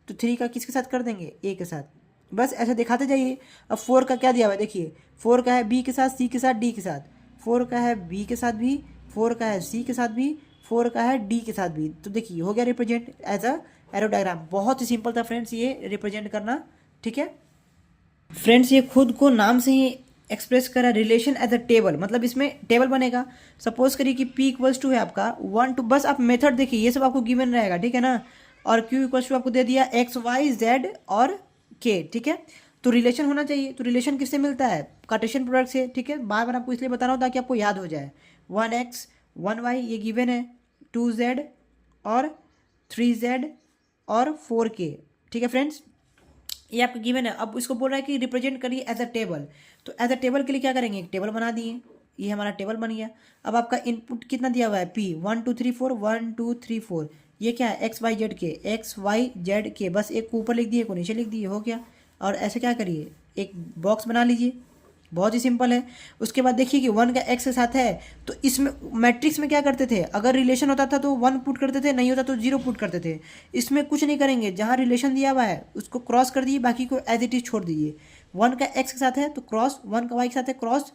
तो थ्री का किसके साथ कर देंगे, ए के साथ। बस ऐसे दिखाते जाइए। अब फोर का क्या दिया हुआ है, देखिए फोर का है बी के साथ, सी के साथ, डी के साथ। फोर का है बी के साथ भी, फोर का है सी के साथ भी, फोर का है डी के साथ भी। तो देखिए हो गया represent as a arrow diagram. बहुत ही सिंपल था फ्रेंड्स ये रिप्रेजेंट करना, ठीक है फ्रेंड्स। ये खुद को नाम से ही एक्सप्रेस करा, रिलेशन एज अ टेबल, मतलब इसमें टेबल बनेगा। सपोज करिए कि P इक्वल्स टू है आपका 1 2, बस आप मेथड देखिए, ये सब आपको गिवन रहेगा, ठीक है ना। और Q इक्वल्स टू आपको दे दिया एक्स वाई जेड और K, ठीक है। तो रिलेशन होना चाहिए, तो रिलेशन किससे मिलता है, कार्टेशियन प्रोडक्ट से, ठीक है। बार बार आपको इसलिए बता रहा हूँ ताकि आपको याद हो जाए। 1x 1y ये गिवन है, 2z और 3z और 4k, ठीक है फ्रेंड्स, ये आपका गिवन है। अब इसको बोल रहा है कि रिप्रेजेंट करिए एज अ टेबल, तो एज अ टेबल के लिए क्या करेंगे, एक टेबल बना दिए, ये हमारा टेबल बन गया। अब आपका इनपुट कितना दिया हुआ है, P 1 2 3 4 1 2 3 4, ये क्या है, एक्स वाई जेड के, एक्स वाई जेड के, बस एक को ऊपर लिख दिए, को नीचे लिख दिए, हो गया। और ऐसे क्या करिए, एक बॉक्स बना लीजिए, बहुत ही सिंपल है। उसके बाद देखिए कि वन का एक्स के साथ है, तो इसमें मैट्रिक्स में क्या करते थे, अगर रिलेशन होता था तो वन पुट करते थे, नहीं होता तो जीरो पुट करते थे। इसमें कुछ नहीं करेंगे, जहाँ रिलेशन दिया हुआ है उसको क्रॉस कर दिए, बाकी को एज इट इज छोड़ दीजिए। वन का एक्स के साथ है तो क्रॉस, वन का वाई के साथ है क्रॉस,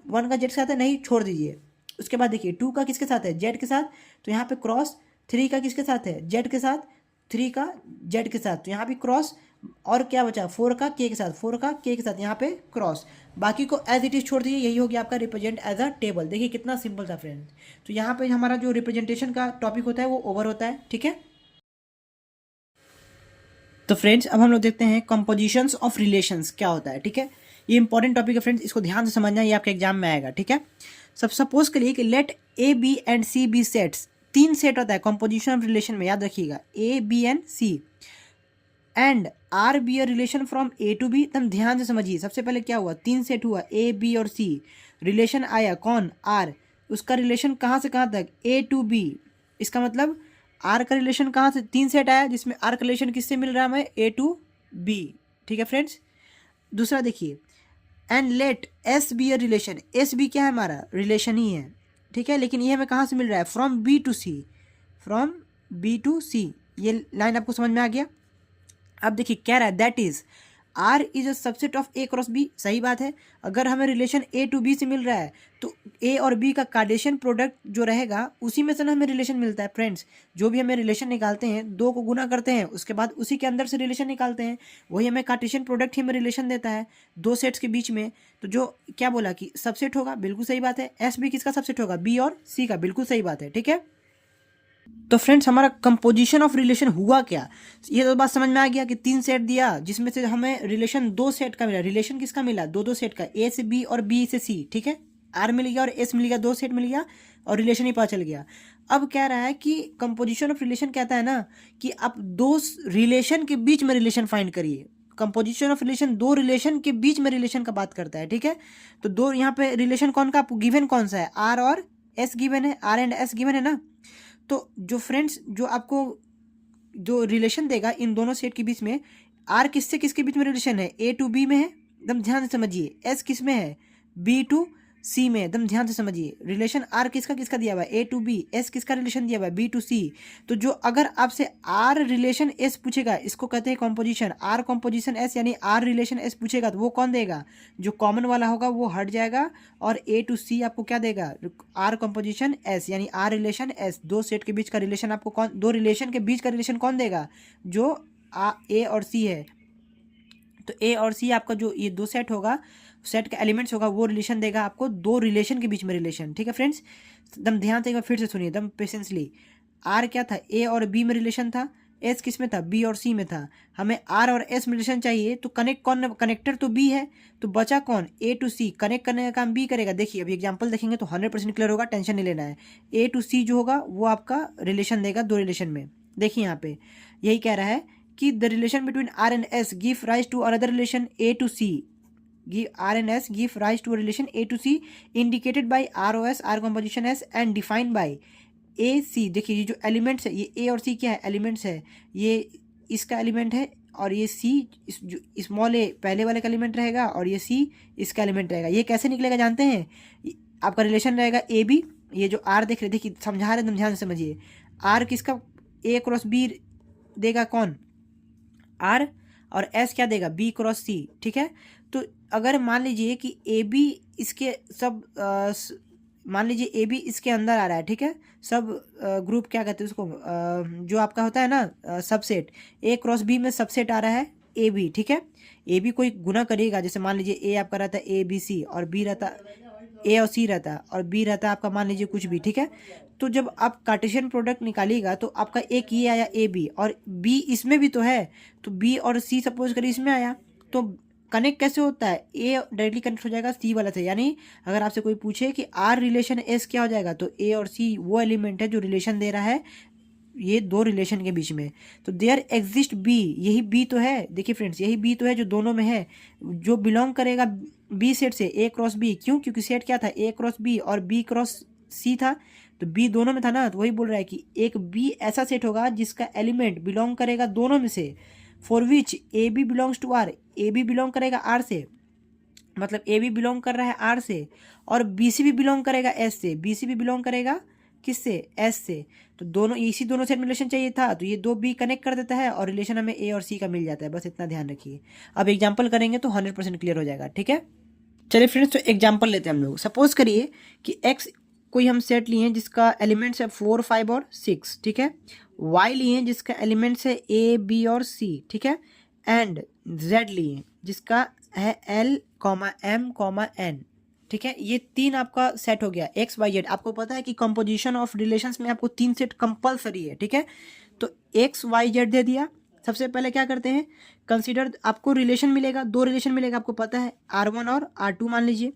वन का जेड के साथ है नहीं, छोड़ दीजिए। उसके बाद देखिए टू का किसके साथ है, जेड के साथ, तो यहाँ पे क्रॉस। थ्री का किसके साथ है, जेड के साथ, थ्री का जेड के साथ, तो यहाँ भी क्रॉस। और क्या बचा, फोर का के साथ, फोर का के साथ, यहाँ पे क्रॉस। बाकी को एज इट इज छोड़ दीजिए, यही हो गया आपका रिप्रेजेंट एज अ टेबल। देखिए कितना सिंपल था फ्रेंड्स। तो यहाँ पे हमारा जो रिप्रेजेंटेशन का टॉपिक होता है वो ओवर होता है, ठीक है। तो फ्रेंड्स अब हम लोग देखते हैं कंपोजिशंस ऑफ रिलेशंस क्या होता है, ठीक है। ये इंपॉर्टेंट टॉपिक है फ्रेंड्स, इसको ध्यान से समझना, ये आपके एग्जाम में आएगा, ठीक है। सब सपोज करिए कि let A B and C be sets, तीन सेट होता है कंपोजिशन ऑफ रिलेशन में, याद रखिएगा, A B and C, and R be a relation from A to B. तुम ध्यान से समझिए, सबसे पहले क्या हुआ, तीन सेट हुआ, ए बी और सी, रिलेशन आया कौन, आर, उसका रिलेशन कहाँ से कहाँ तक, ए टू बी। इसका मतलब आर का रिलेशन कहाँ से, तीन सेट आया जिसमें आर का रिलेशन किससे मिल रहा है हमें, ए टू बी, ठीक है फ्रेंड्स। दूसरा देखिए, and let S be a relation, S B क्या है हमारा, रिलेशन ही है, ठीक है, लेकिन ये हमें कहाँ से मिल रहा है, from B to C, from B to C. ये लाइन आपको समझ में आ गया। अब देखिए कह रहा है that is R is a subset of A cross B, सही बात है। अगर हमें रिलेशन ए टू बी से मिल रहा है तो ए और बी का कार्टेशियन प्रोडक्ट जो रहेगा उसी में से ना हमें रिलेशन मिलता है फ्रेंड्स। जो भी हमें रिलेशन निकालते हैं, दो को गुना करते हैं, उसके बाद उसी के अंदर से रिलेशन निकालते हैं, वही हमें कार्टेशियन प्रोडक्ट ही हमें रिलेशन देता है दो सेट्स के बीच में। तो जो क्या बोला कि सबसेट होगा, बिल्कुल सही बात है। एस बी किसका सबसेट होगा, बी और सी का, बिल्कुल सही बात है, ठीक है। तो फ्रेंड्स हमारा कंपोजिशन ऑफ रिलेशन हुआ क्या, ये तो बात समझ में आ गया कि तीन सेट दिया जिसमें से हमें रिलेशन दो सेट का मिला। रिलेशन किसका मिला, दो दो सेट का, ए से बी और बी से सी, ठीक है। आर मिल गया और एस मिल गया, दो सेट मिल गया और रिलेशन ही पता चल गया। अब कह रहा है कि कंपोजिशन ऑफ रिलेशन कहता है ना कि आप दो रिलेशन के बीच में रिलेशन फाइंड करिए। कंपोजिशन ऑफ रिलेशन दो रिलेशन के बीच में रिलेशन का बात करता है, ठीक है। तो दो यहाँ पे रिलेशन कौन का आपको गिवन कौन सा है, आर और एस गिवन है, आर एंड एस गिवन है ना। तो जो फ्रेंड्स जो आपको जो रिलेशन देगा इन दोनों सेट के बीच में, आर किससे किसके बीच में रिलेशन है, ए टू बी में है, एकदम ध्यान से समझिए। एस किस में है, बी टू सी में, एकदम ध्यान से समझिए। रिलेशन आर किसका किसका दिया हुआ है, ए टू बी। एस किसका रिलेशन दिया हुआ है, बी टू सी। तो जो अगर आपसे आर रिलेशन एस पूछेगा, इसको कहते हैं कॉम्पोजिशन, आर कॉम्पोजिशन एस, यानी आर रिलेशन एस पूछेगा तो वो कौन देगा, जो कॉमन वाला होगा वो हट जाएगा और ए टू सी आपको क्या देगा, आर कॉम्पोजिशन एस, यानी आर रिलेशन एस। दो सेट के बीच का रिलेशन आपको कौन, दो रिलेशन के बीच का रिलेशन कौन देगा, जो ए और सी है। तो ए और सी आपका जो ये दो सेट होगा, सेट का एलिमेंट्स होगा, वो रिलेशन देगा आपको दो रिलेशन के बीच में रिलेशन, ठीक है फ्रेंड्स। एकदम ध्यान से एक बार फिर से सुनिए, एकदम पेशेंसली। आर क्या था, ए और बी में रिलेशन था, एस किस में था, बी और सी में था। हमें आर और एस में रिलेशन चाहिए तो कनेक्ट कौन, कनेक्टर तो बी है, तो बचा कौन, ए टू सी। कनेक्ट करने का काम बी करेगा। देखिए अभी एग्जांपल देखेंगे तो 100% क्लियर होगा, टेंशन नहीं लेना है। ए टू सी जो होगा वो आपका रिलेशन देगा दो रिलेशन में। देखिए यहाँ पे यही कह रहा है कि the relation between R and S give rise to another relation A to C, R and S give rise to a relation A to C indicated by ROS, R composition S and defined by AC। देखिए ये जो elements है, ये A और C क्या है, elements है। ये इसका एलिमेंट है और ये सी जो स्मॉल ए पहले वाले का एलिमेंट रहेगा और ये सी इसका एलिमेंट रहेगा। ये कैसे निकलेगा जानते हैं? आपका रिलेशन रहेगा ए बी, ये जो आर देख रहे थे कि समझा रहे एकदम ध्यान से समझिए। आर किसका ए क्रॉस बी देगा? कौन? आर। और एस क्या देगा? बी क्रॉस सी। ठीक है, तो अगर मान लीजिए कि ए बी इसके सब मान लीजिए ए बी इसके अंदर आ रहा है, ठीक है, सब ग्रुप क्या कहते हैं उसको, जो आपका होता है ना सबसेट, ए क्रॉस बी में सबसेट आ रहा है ए बी। ठीक है, ए बी कोई गुना करेगा, जैसे मान लीजिए ए आपका रहता है ए बी सी और बी रहता ए और सी रहता है और बी रहता है आपका मान लीजिए कुछ भी। ठीक है, तो जब आप कार्टेशियन प्रोडक्ट निकालिएगा तो आपका एक ये आया ए बी और बी इसमें भी तो है, तो बी और सी सपोज करिए इसमें आया, तो कनेक्ट कैसे होता है? ए डायरेक्टली कनेक्ट हो जाएगा सी वाला से। यानी अगर आपसे कोई पूछे कि आर रिलेशन एस क्या हो जाएगा, तो ए और सी वो एलिमेंट है जो रिलेशन दे रहा है ये दो रिलेशन के बीच में। तो देयर एग्जिस्ट बी, यही बी तो है, देखिए फ्रेंड्स यही बी तो है जो दोनों में है, जो बिलोंग करेगा बी सेट से, ए क्रॉस बी। क्यों? क्योंकि सेट क्या था? ए क्रॉस बी और बी क्रॉस सी था, तो बी दोनों में था ना, तो वही बोल रहा है कि एक बी ऐसा सेट होगा जिसका एलिमेंट बिलोंग करेगा दोनों में से, for which A B belongs to R, A B belong करेगा आर से, मतलब ए बी बिलोंग कर रहा है आर से, और बी सी भी बिलोंग करेगा एस से, बी सी भी बिलोंग करेगा किससे? एस से। तो दोनों इसी दोनों सेट में रिलेशन चाहिए था, तो ये दो बी कनेक्ट कर देता है और रिलेशन हमें ए और सी का मिल जाता है। बस इतना ध्यान रखिए। अब एग्जाम्पल करेंगे तो 100% क्लियर हो जाएगा। ठीक है, चलिए फ्रेंड्स, तो एग्जाम्पल लेते हैं हम लोग। सपोज करिए कि एक्स कोई हम सेट लिए हैं जिसका एलिमेंट्स है 4, 5 और 6। ठीक है, वाई लिए हैं जिसका एलिमेंट्स है ए बी और सी। ठीक है, एंड जेड लिए जिसका है एल एम एन। ठीक है, ये तीन आपका सेट हो गया एक्स वाई जेड। आपको पता है कि कंपोजिशन ऑफ रिलेशंस में आपको तीन सेट कंपलसरी है। ठीक है, तो एक्स वाई जेड दे दिया। सबसे पहले क्या करते हैं, कंसीडर, आपको रिलेशन मिलेगा, दो रिलेशन मिलेगा, आपको पता है R1 और R2 मान लीजिए।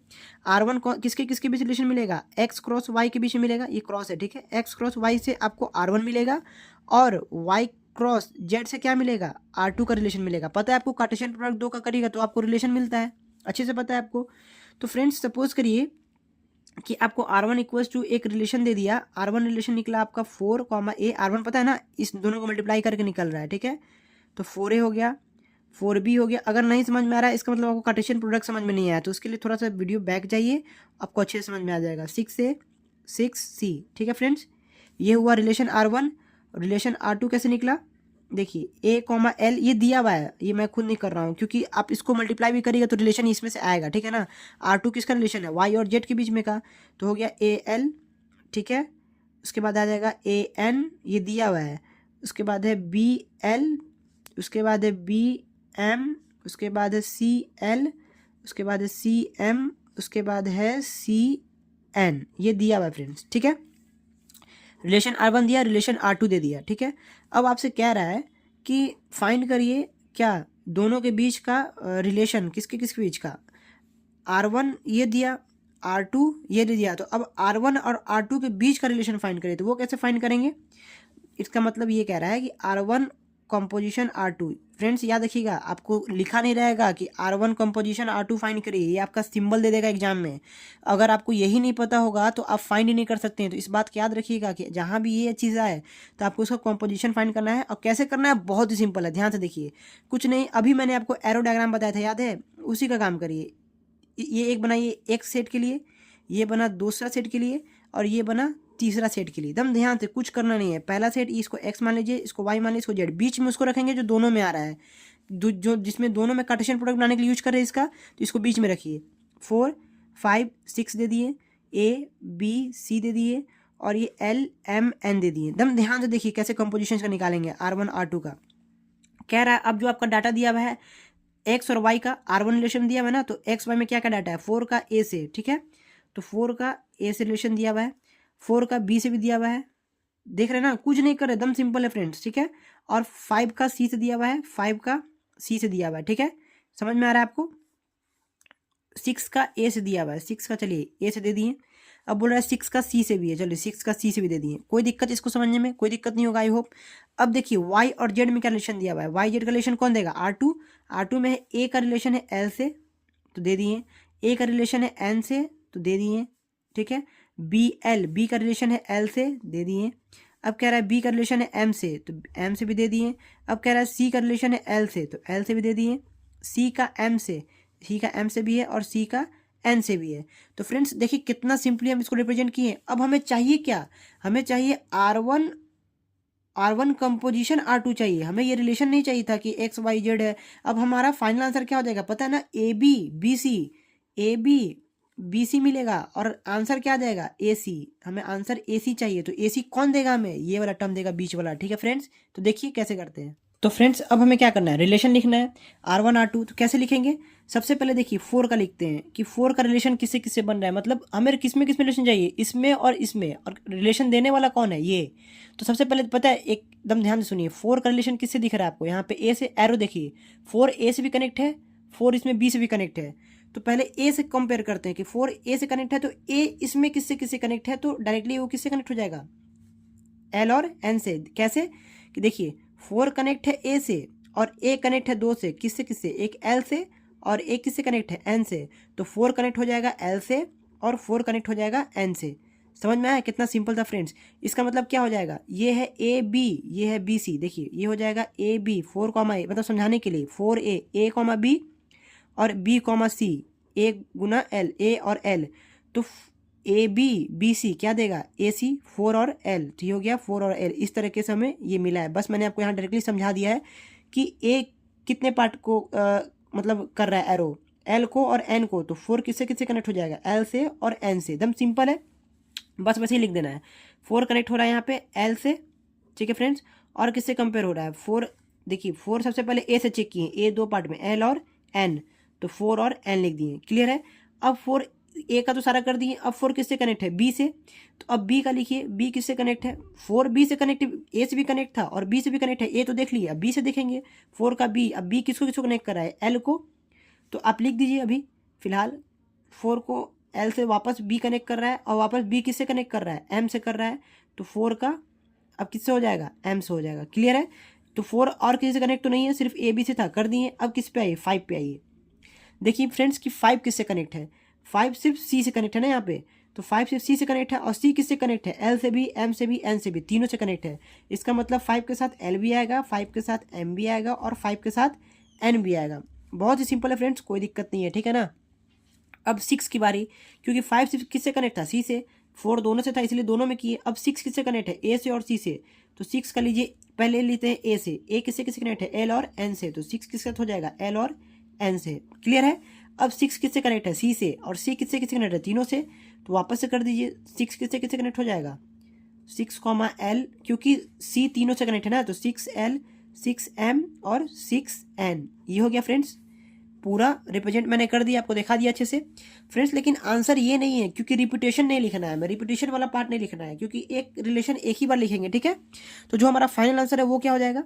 R1 किसके किसके बीच रिलेशन मिलेगा? एक्स क्रॉस वाई के बीच में मिलेगा, ये क्रॉस है। ठीक है, एक्स क्रॉस वाई से आपको R1 मिलेगा और वाई क्रॉस जेड से क्या मिलेगा? R2 का रिलेशन मिलेगा। पता है आपको कार्टेशियन प्रोडक्ट दो का करिएगा तो आपको रिलेशन मिलता है, अच्छे से पता है आपको। तो फ्रेंड्स सपोज करिए कि आपको R1 इक्वल्स टू एक रिलेशन दे दिया, R1 रिलेशन निकला आपका 4, ए। R1 पता है ना, इस दोनों को मल्टीप्लाई करके निकल रहा है। ठीक है, तो 4A हो गया, 4B हो गया। अगर नहीं समझ में आ रहा है इसका मतलब आपको कार्टेशियन प्रोडक्ट समझ में नहीं आया, तो उसके लिए थोड़ा सा वीडियो बैक जाइए, आपको अच्छे से समझ में आ जाएगा। 6A 6C। ठीक है फ्रेंड्स, ये हुआ रिलेशन R1। रिलेशन R2 कैसे निकला? देखिए ए एल ये दिया हुआ है, ये मैं खुद नहीं कर रहा हूँ, क्योंकि आप इसको मल्टीप्लाई भी करिएगा तो रिलेशन इसमें से आएगा। ठीक है ना, R2 किसका रिलेशन है? वाई और जेड के बीच में का, तो हो गया ए एल। ठीक है, उसके बाद आ जाएगा ए एन, ये दिया हुआ है। उसके बाद है बी एल, उसके बाद है बी एम, उसके बाद है सी एल, उसके बाद है सी एम, उसके बाद है सी एन, ये दिया हुआ है फ्रेंड्स। ठीक है, रिलेशन R1 दिया, रिलेशन R2 दे दिया। ठीक है, अब आपसे कह रहा है कि फाइंड करिए क्या दोनों के बीच का रिलेशन, किसके किसके बीच का। R1 ये दिया, R2 ये दे दिया, तो अब R1 और R2 के बीच का रिलेशन फाइंड करिए। तो वो कैसे फाइंड करेंगे? इसका मतलब ये कह रहा है कि R1 कंपोजिशन R2। फ्रेंड्स याद रखिएगा, आपको लिखा नहीं रहेगा कि R1 कंपोजिशन R2 फाइंड करिए, ये आपका सिंबल दे देगा एग्जाम में। अगर आपको यही नहीं पता होगा तो आप फाइंड ही नहीं कर सकते हैं। तो इस बात को याद रखिएगा कि जहाँ भी ये चीज़ आए तो आपको उसका कंपोजिशन फाइंड करना है। और कैसे करना है? बहुत ही सिंपल है, ध्यान से देखिए। कुछ नहीं, अभी मैंने आपको एरो डायग्राम बताया था, याद है? उसी का काम करिए। ये एक बनाइए एक सेट के लिए, ये बना दूसरा सेट के लिए, और ये बना तीसरा सेट के लिए। एकदम ध्यान से, कुछ करना नहीं है। पहला सेट इसको एक्स मान लीजिए, इसको वाई मान लीजिए, इसको जेड, बीच में उसको रखेंगे जो दोनों में आ रहा है, जो जिसमें दोनों में कार्टेशियन प्रोडक्ट बनाने के लिए यूज कर रहे हैं इसका, तो इसको बीच में रखिए। 4, 5, 6 दे दिए, ए बी सी दे दिए, और ये एल एम एन दे दिए। एकदम ध्यान से देखिए कैसे कंपोजिशन का निकालेंगे R1 R2 का। कह रहा है अब जो आपका डाटा दिया हुआ है एक्स और वाई का, R1 रिलेशन दिया हुआ है ना, तो एक्स वाई में क्या क्या डाटा है? 4 का ए से। ठीक है, तो 4 का ए से रिलेशन दिया हुआ है, 4 का बी से भी दिया हुआ है। देख रहे हैं ना, कुछ नहीं कर रहे, एकदम सिंपल है फ्रेंड्स। ठीक है, और 5 का सी से दिया हुआ है, 5 का सी से दिया हुआ है। ठीक है, समझ में आ रहा है आपको? 6 का ए से दिया हुआ है, 6 का चलिए ए से दे दिए। अब बोल रहा है 6 का सी से भी है, चलिए 6 का सी से भी दे दिए। कोई दिक्कत इसको समझने में? कोई दिक्कत नहीं होगा, आई होप। अब देखिए वाई और जेड में क्या रिलेशन दिया हुआ है। वाई जेड का रिलेशन कौन देगा? R2 में है ए का रिलेशन है एल से, तो दे दिए। ए का रिलेशन है एन से, तो दे दिए। ठीक है, बी एल, बी का रिलेशन है एल से, दे दिए। अब कह रहा है बी का रिलेशन है एम से, तो एम से भी दे दिए। अब कह रहा है सी का रिलेशन है एल से, तो एल से भी दे दिए। सी का एम से, सी का एम से भी है और सी का एन से भी है। तो फ्रेंड्स देखिए कितना सिंपली हम इसको रिप्रेजेंट किए। अब हमें चाहिए क्या, हमें चाहिए R1 कंपोजिशन R2 चाहिए, हमें ये रिलेशन नहीं चाहिए था कि एक्स वाई जेड है। अब हमारा फाइनल आंसर क्या हो जाएगा पता है ना, ए बी बी सी मिलेगा और आंसर क्या आ जाएगा ए सी। हमें आंसर ए सी चाहिए, तो ए सी कौन देगा हमें, ये वाला टर्म देगा बीच वाला। ठीक है फ्रेंड्स, तो देखिए कैसे करते हैं। तो फ्रेंड्स अब हमें क्या करना है, रिलेशन लिखना है R1 R2। तो कैसे लिखेंगे, सबसे पहले देखिए 4 का लिखते हैं कि 4 का रिलेशन किससे किससे बन रहा है, मतलब हमें किसमें किसमें रिलेशन चाहिए, इसमें और इसमें, और रिलेशन देने वाला कौन है ये। तो सबसे पहले पता है, एकदम ध्यान से सुनिए, 4 का रिलेशन किससे दिख रहा है आपको, यहाँ पे ए से एरो देखिए, 4 ए से भी कनेक्ट है, 4 इसमें बी से भी कनेक्ट है। तो पहले ए से कंपेयर करते हैं कि 4 ए से कनेक्ट है, तो ए इसमें किससे किससे कनेक्ट है, तो डायरेक्टली वो किससे कनेक्ट हो जाएगा, एल और एन से। कैसे कि देखिए 4 कनेक्ट है ए से और ए कनेक्ट है 2 से, किससे किससे, एक एल से और एक किससे कनेक्ट है, एन से। तो 4 कनेक्ट हो जाएगा एल से और 4 कनेक्ट हो जाएगा एन से। समझ में आया कितना सिंपल था फ्रेंड्स। इसका मतलब क्या हो जाएगा, ये है ए बी, ये है बी सी। देखिए ये हो जाएगा ए बी 4 कॉमा ए, मतलब समझाने के लिए 4 ए कॉमा बी और बी कॉमा सी, ए गुना एल, ए और एल। तो ए बी बी सी क्या देगा, ए सी 4 और एल। ठीक हो गया, 4 और एल, इस तरीके से हमें ये मिला है। बस मैंने आपको यहाँ डायरेक्टली समझा दिया है कि ए कितने पार्ट को मतलब कर रहा है एरो, एल को और एन को। तो 4 किससे किससे कनेक्ट हो जाएगा, एल से और एन से। एकदम सिंपल है, बस वैसे ही लिख देना है। 4 कनेक्ट हो रहा है यहाँ पे एल से, ठीक है फ्रेंड्स। और किससे कंपेयर हो रहा है, 4 देखिए 4 सबसे पहले ए से चेक किए, ए 2 पार्ट में, एल और एन, तो 4 और एन लिख दिए, क्लियर है। अब 4 ए का तो सारा कर दिए, अब 4 किससे कनेक्ट है, बी से। तो अब बी का लिखिए, बी किससे कनेक्ट है, 4 बी से कनेक्ट, ए से भी कनेक्ट था और बी से भी कनेक्ट है। ए तो देख लिया, अब बी से देखेंगे 4 का बी। अब बी किसको किसको कनेक्ट कर रहा है, एल को। तो आप लिख दीजिए अभी फिलहाल 4 को एल से वापस बी कनेक्ट कर रहा है और वापस बी किससे कनेक्ट कर रहा है, एम से कर रहा है। तो 4 का अब किससे हो जाएगा, एम से हो जाएगा, क्लियर है। तो 4 और किसी से कनेक्ट तो नहीं है, सिर्फ ए बी से था, कर दिए। अब किस पे आइए, 5 पे आइए। देखिए फ्रेंड्स कि 5 किससे कनेक्ट है, 5 सिर्फ सी से कनेक्ट है ना यहाँ पे। तो 5 सिर्फ सी से कनेक्ट है और सी किससे कनेक्ट है, एल से भी, एम से भी, एन से भी, तीनों से कनेक्ट है। इसका मतलब 5 के साथ एल भी आएगा, 5 के साथ एम भी आएगा और 5 के साथ एन भी आएगा। बहुत ही सिंपल है फ्रेंड्स, कोई दिक्कत नहीं है, ठीक है ना। अब 6 की बारी, क्योंकि 5 सिर्फ किससे कनेक्ट था, सी से, 4 दोनों से था इसलिए दोनों में किए। अब 6 किससे कनेक्ट है, ए से और सी से। तो 6 का लीजिए, पहले लेते हैं ए से, ए किससे किससे कनेक्ट है, एल और एन से। तो 6 किसके साथ हो जाएगा, एल और एन से, क्लियर है। अब 6 किससे कनेक्ट है, सी से, और सी किससे किससे कनेक्ट है, तीनों से। तो वापस से कर दीजिए, 6 किससे किससे कनेक्ट हो जाएगा, 6 कॉमा एल, क्योंकि सी तीनों से कनेक्ट है ना। तो 6L 6M और 6N, ये हो गया फ्रेंड्स। पूरा रिप्रेजेंट मैंने कर दिया, आपको दिखा दिया अच्छे से फ्रेंड्स। लेकिन आंसर ये नहीं है, क्योंकि रिपीटेशन नहीं लिखना है, मैं रिपीटेशन वाला पार्ट नहीं लिखना है, क्योंकि एक रिलेशन एक ही बार लिखेंगे, ठीक है। तो जो हमारा फाइनल आंसर है वो क्या हो जाएगा,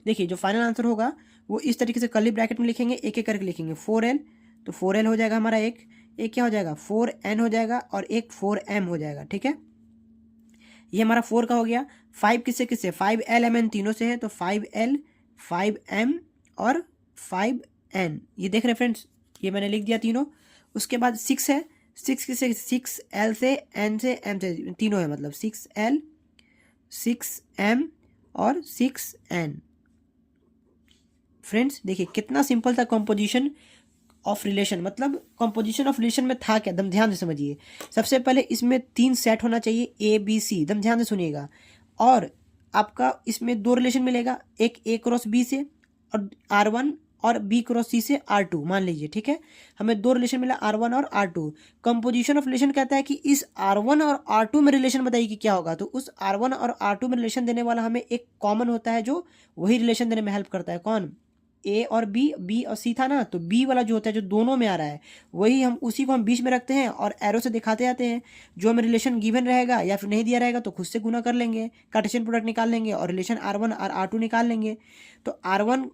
देखिए जो फाइनल आंसर होगा वो इस तरीके से कर्ली ब्रैकेट में लिखेंगे, एक एक करके लिखेंगे। 4L, तो 4L हो जाएगा हमारा, एक क्या हो जाएगा, 4N हो जाएगा और एक 4M हो जाएगा, ठीक है। ये हमारा 4 का हो गया। 5 किससे किससे, 5L M N तीनों से है, तो 5L 5M और 5N, ये देख रहे हैं फ्रेंड्स, ये मैंने लिख दिया तीनों। उसके बाद 6 है, 6 किससे, 6L से, N से, M से, तीनों है, मतलब 6L 6M और 6N। फ्रेंड्स देखिए कितना सिंपल था कंपोजिशन ऑफ रिलेशन, मतलब कंपोजिशन ऑफ रिलेशन में था क्या, दम ध्यान से समझिए। सबसे पहले इसमें 3 सेट होना चाहिए, ए बी सी, दम ध्यान से सुनिएगा। और आपका इसमें 2 रिलेशन मिलेगा, एक ए क्रॉस बी से और R1 और बी क्रॉस सी से R2, मान लीजिए, ठीक है। हमें 2 रिलेशन मिला, R1 और R2। कंपोजिशन ऑफ रिलेशन कहता है कि इस R1 और R2 में रिलेशन बताइए कि क्या होगा। तो उस R1 और R2 में रिलेशन देने वाला हमें एक कॉमन होता है, जो वही रिलेशन देने में हेल्प करता है। कौन, ए और बी और सी था ना, तो बी वाला जो होता है जो दोनों में आ रहा है, वही हम उसी को हम बीच में रखते हैं और एरो से दिखाते जाते हैं। जो हमें रिलेशन गिवन रहेगा या फिर नहीं दिया रहेगा तो खुद से गुना कर लेंगे, कार्टेशियन प्रोडक्ट निकाल लेंगे और रिलेशन R1 और R2 निकाल लेंगे। तो R1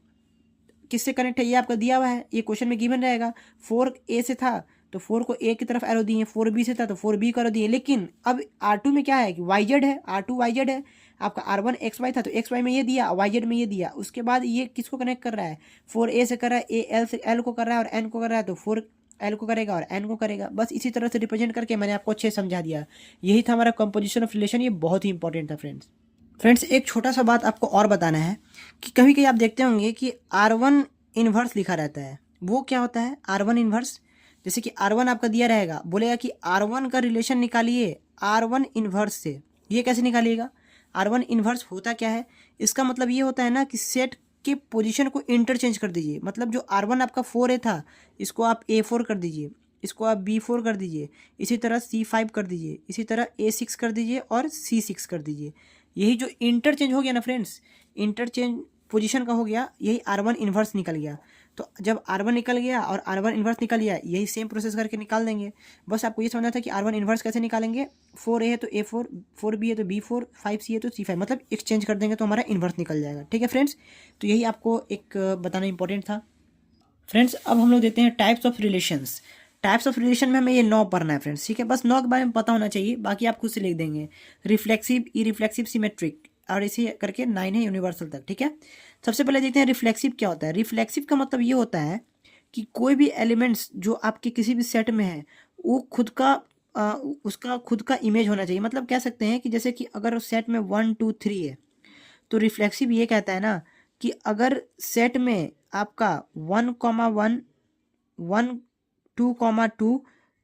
किससे कनेक्ट है, ये आपका दिया हुआ है, ये क्वेश्चन में गिवन रहेगा। 4 ए से था तो 4 को ए की तरफ एरो दिए, 4 बी से था तो 4 बी को एरो दिए। लेकिन अब R2 में क्या है कि वाई जेड है, R2 वाई जेड है। आपका R1 XY था तो XY में ये दिया, YZ में ये दिया। उसके बाद ये किसको कनेक्ट कर रहा है, 4A से कर रहा है, A L को कर रहा है और N को कर रहा है, तो 4L को करेगा और N को करेगा। बस इसी तरह से रिप्रेजेंट करके मैंने आपको अच्छे समझा दिया। यही था हमारा कंपोजिशन ऑफ रिलेशन, ये बहुत ही इंपॉर्टेंट था फ्रेंड्स। फ्रेंड्स एक छोटा सा बात आपको और बताना है कि कभी कभी आप देखते होंगे कि R1 इन्वर्स लिखा रहता है। वो क्या होता है R1 इन्वर्स? जैसे कि R1 आपका दिया रहेगा, बोलेगा कि R1 का रिलेशन निकालिए R1 इन्वर्स से। ये कैसे निकालिएगा? R1 इन्वर्स होता क्या है? इसका मतलब ये होता है ना कि सेट के पोजीशन को इंटरचेंज कर दीजिए। मतलब जो R1 आपका 4A था, इसको आप A4 कर दीजिए, इसको आप B4 कर दीजिए, इसी तरह C5 कर दीजिए, इसी तरह A6 कर दीजिए और C6 कर दीजिए। यही जो इंटरचेंज हो गया ना फ्रेंड्स, इंटरचेंज पोजीशन का हो गया, यही R1 इन्वर्स निकल गया। तो जब R1 निकल गया और R1 इन्वर्स निकल गया, यही सेम प्रोसेस करके निकाल देंगे। बस आपको ये समझना था कि R1 इन्वर्स कैसे निकालेंगे। 4A है तो A4, 4B है तो B4, 5C है तो C5, मतलब एक्सचेंज कर देंगे तो हमारा इन्वर्स निकल जाएगा। ठीक है फ्रेंड्स, तो यही आपको एक बताना इंपॉर्टेंट था। फ्रेंड्स अब हम लोग देते हैं types of relations. Types of relation में हमें ये 9 पढ़ना है फ्रेंड्स, ठीक है। बस 9 के बारे में पता होना चाहिए, बाकी आप खुद से लिख देंगे। रिफ्लेक्सिव, इरिफ्लेक्सिव, सिमेट्रिक, और इसी करके 9 है यूनिवर्सल तक, ठीक है। सबसे पहले देखते हैं रिफ्लेक्सिव क्या होता है। रिफ्लेक्सिव का मतलब ये होता है कि कोई भी एलिमेंट्स जो आपके किसी भी सेट में है, वो खुद का उसका खुद का इमेज होना चाहिए। मतलब कह सकते हैं कि जैसे कि अगर सेट में 1 2 3 है, तो रिफ्लेक्सिव ये कहता है ना कि अगर सेट में आपका 1,1, 1 2,2,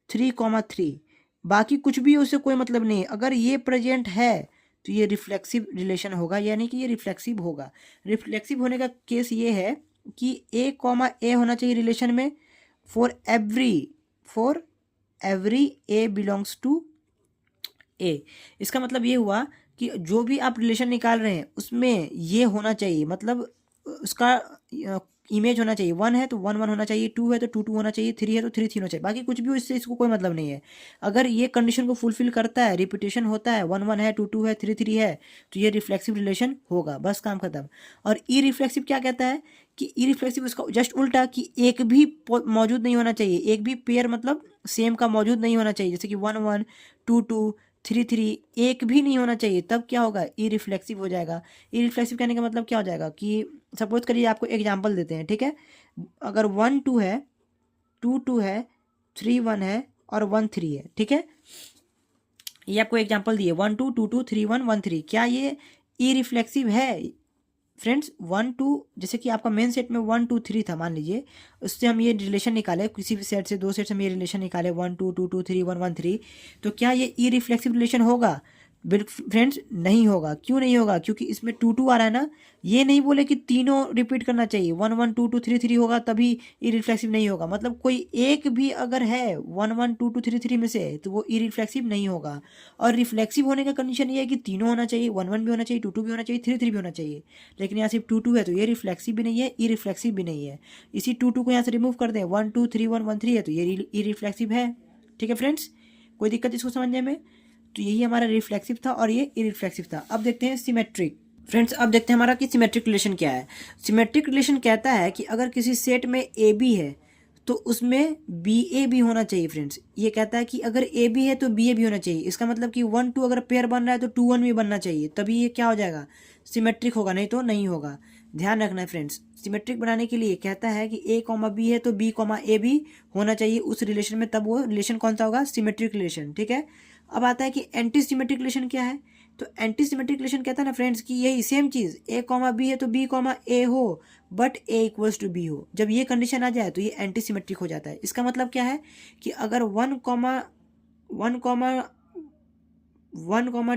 3,3, बाकी कुछ भी उससे कोई मतलब नहीं, अगर ये प्रेजेंट है तो ये रिफ्लेक्सिव रिलेशन होगा, यानी कि ये रिफ्लेक्सिव होगा। रिफ्लेक्सिव होने का केस ये है कि A, होना चाहिए रिलेशन में for every A belongs to A। इसका मतलब ये हुआ कि जो भी आप रिलेशन निकाल रहे हैं उसमें ये होना चाहिए, मतलब उसका इमेज होना चाहिए। 1 है तो 1 1 होना चाहिए, 2 है तो 2 2 होना चाहिए, 3 है तो 3 3 होना चाहिए, बाकी कुछ भी हो इससे इसको कोई मतलब नहीं है। अगर ये कंडीशन को फुलफिल करता है, रिपीटेशन होता है, 1 1 है, 2 2 है, 3 3 है, तो ये रिफ्लेक्सिव रिलेशन होगा, बस काम खत्म। और ई रिफ्लेक्सिव क्या कहता है कि ई रिफ्लेक्सिव उसका जस्ट उल्टा, कि एक भी मौजूद नहीं होना चाहिए, एक भी पेयर मतलब सेम का मौजूद नहीं होना चाहिए। जैसे कि 1 1 2 2 3 3 एक भी नहीं होना चाहिए, तब क्या होगा, ई रिफ्लेक्सिव हो जाएगा। ई रिफ्लेक्सिव कहने का मतलब क्या हो जाएगा कि सपोज करिए, आपको एग्जांपल देते हैं, ठीक है। अगर 1 2 है, 2 2 है, 3 1 है और 1 3 है, ठीक है। ये आपको एग्जांपल दिए 1 2 2 2 3 1 1 3, क्या ये ई रिफ्लेक्सिव है फ्रेंड्स? 1 2, जैसे कि आपका मेन सेट में 1 2 3 था मान लीजिए, उससे हम ये रिलेशन निकाले, किसी भी सेट से, दो सेट से हम ये रिलेशन निकाले 1 2 2 2 3 1 1 3, तो क्या ये ई रिफ्लेक्सिव रिलेशन होगा? बिल्कुल फ्रेंड्स नहीं होगा। क्यों नहीं होगा? क्योंकि इसमें 2 2 आ रहा है ना। ये नहीं बोले कि तीनों रिपीट करना चाहिए, 1 1 2 2 3 3 होगा तभी ई रिफ्लेक्सिव नहीं होगा। मतलब कोई एक भी अगर है 1 1 2 2 3 3 में से, तो वो ई रिफ्लेक्सिव नहीं होगा। और रिफ्लेक्सिव होने का कंडीशन ये है कि तीनों होना चाहिए, 1 1 भी होना चाहिए, 2 2 भी होना चाहिए, 3 3 भी होना चाहिए। लेकिन यहाँ सिर्फ 2 2 है, तो ये रिफ्लेक्सिव भी नहीं है, ई रिफ्लेक्सिव भी नहीं है। इसी 2 2 को यहाँ से रिमूव कर दें, 1 2 3 1 1 3 है, तो ये ई रिफ्लेक्सिव है। ठीक है फ्रेंड्स, कोई दिक्कत इसको समझने में? तो यही हमारा रिफ्लेक्सिव था और ये इरिफ्लेक्सिव था। अब देखते हैं सिमेट्रिक। फ्रेंड्स अब देखते हैं हमारा कि सिमेट्रिक रिलेशन क्या है। सिमेट्रिक रिलेशन कहता है कि अगर किसी सेट में ए बी है तो उसमें बी ए भी होना चाहिए। फ्रेंड्स ये कहता है कि अगर ए बी है तो बी ए भी होना चाहिए। इसका मतलब कि 1 2 अगर पेयर बन रहा है तो 2 1 भी बनना चाहिए, तभी ये क्या हो जाएगा, सिमेट्रिक होगा, नहीं तो नहीं होगा। ध्यान रखना है फ्रेंड्स, सिमेट्रिक बनाने के लिए कहता है कि ए कॉमा बी है तो बी कॉमा ए भी होना चाहिए उस रिलेशन में, तब वो रिलेशन कौन सा होगा, सिमेट्रिक रिलेशन। ठीक है। अब आता है कि एंटी सिमेट्रिक रिलेशन क्या है। तो एंटी सिमेट्रिक रिलेशन कहता है ना फ्रेंड्स कि यही सेम चीज़, ए कॉमा बी है तो बी कॉमा ए हो, but A equals to B हो। जब ये कंडीशन आ जाए तो ये एंटी सिमेट्रिक हो जाता है। इसका मतलब क्या है कि अगर 1 कॉमा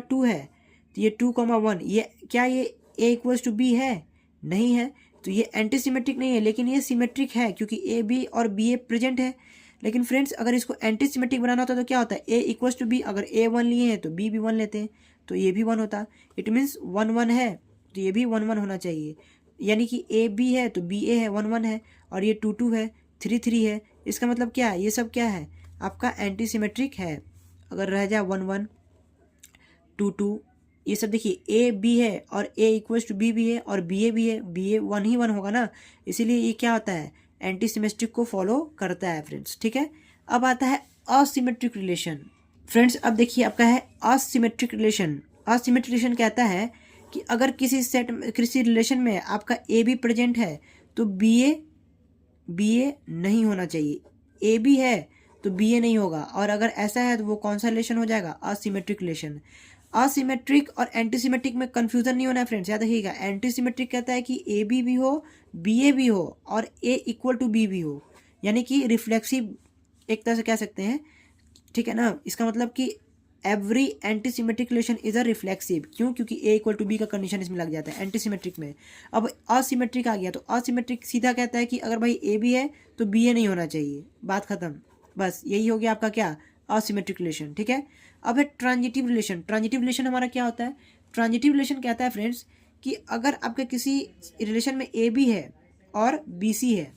2 है तो ये 2 कॉमा 1, ये क्या ये ए इक्वल्स टू बी है? नहीं है, तो ये एंटी सिमेट्रिक नहीं है, लेकिन ये सिमेट्रिक है क्योंकि ए बी और बी ए प्रेजेंट है। लेकिन फ्रेंड्स अगर इसको एंटी सिमेट्रिक बनाना होता है तो क्या होता है, ए इक्वल्स टू बी, अगर ए 1 लिए हैं तो बी भी 1 लेते हैं, तो ये भी 1 होता। इट मीन्स 1 1 है तो ये भी 1 1 होना चाहिए। यानी कि ए बी है तो बी ए है, 1 1 है, और ये 2 2 है, 3 3 है। इसका मतलब क्या है, ये सब क्या है, आपका एंटी सिमेट्रिक है। अगर रह जाए 1 1 2 2, ये सब देखिए ए बी है और ए इक्वल्स टू बी भी है और बी ए भी है, बी ए 1 ही 1 होगा ना, इसीलिए ये क्या होता है, एंटी सिमेट्रिक को फॉलो करता है फ्रेंड्स। ठीक है। अब आता है असिमेट्रिक रिलेशन। फ्रेंड्स अब देखिए आपका है असिमेट्रिक रिलेशन। असिमेट्रिक रिलेशन कहता है कि अगर किसी सेट में, किसी रिलेशन में आपका ए बी प्रेजेंट है तो बी ए नहीं होना चाहिए, ए बी है तो बी ए नहीं होगा। और अगर ऐसा है तो वो कौन सा रिलेशन हो जाएगा, असिमेट्रिक रिलेशन। असिमेट्रिक और एंटीसिमेट्रिक में कंफ्यूजन नहीं होना है फ्रेंड्स, याद रखिएगा। एंटीसिमेट्रिक कहता है कि ए बी भी हो, बी ए भी हो और ए इक्वल टू बी भी हो, यानी कि रिफ्लेक्सिव एक तरह से कह सकते हैं, ठीक है ना। इसका मतलब कि every antisymmetric relation is a reflexive, क्यों? क्योंकि ए इक्वल टू बी का कंडीशन इसमें लग जाता है एंटीसिमेट्रिक में। अब असिमेट्रिक आ गया, तो असिमेट्रिक सीधा कहता है कि अगर भाई ए बी है तो बी ए नहीं होना चाहिए, बात खत्म। बस यही हो गया आपका क्या, असिमेट्रिक रिलेशन, ठीक है। अब है ट्रांजिटिव रिलेशन। ट्रांजिटिव रिलेशन हमारा क्या होता है? ट्रांजिटिव रिलेशन कहता है फ्रेंड्स कि अगर आपके किसी रिलेशन में ए बी है और बी सी है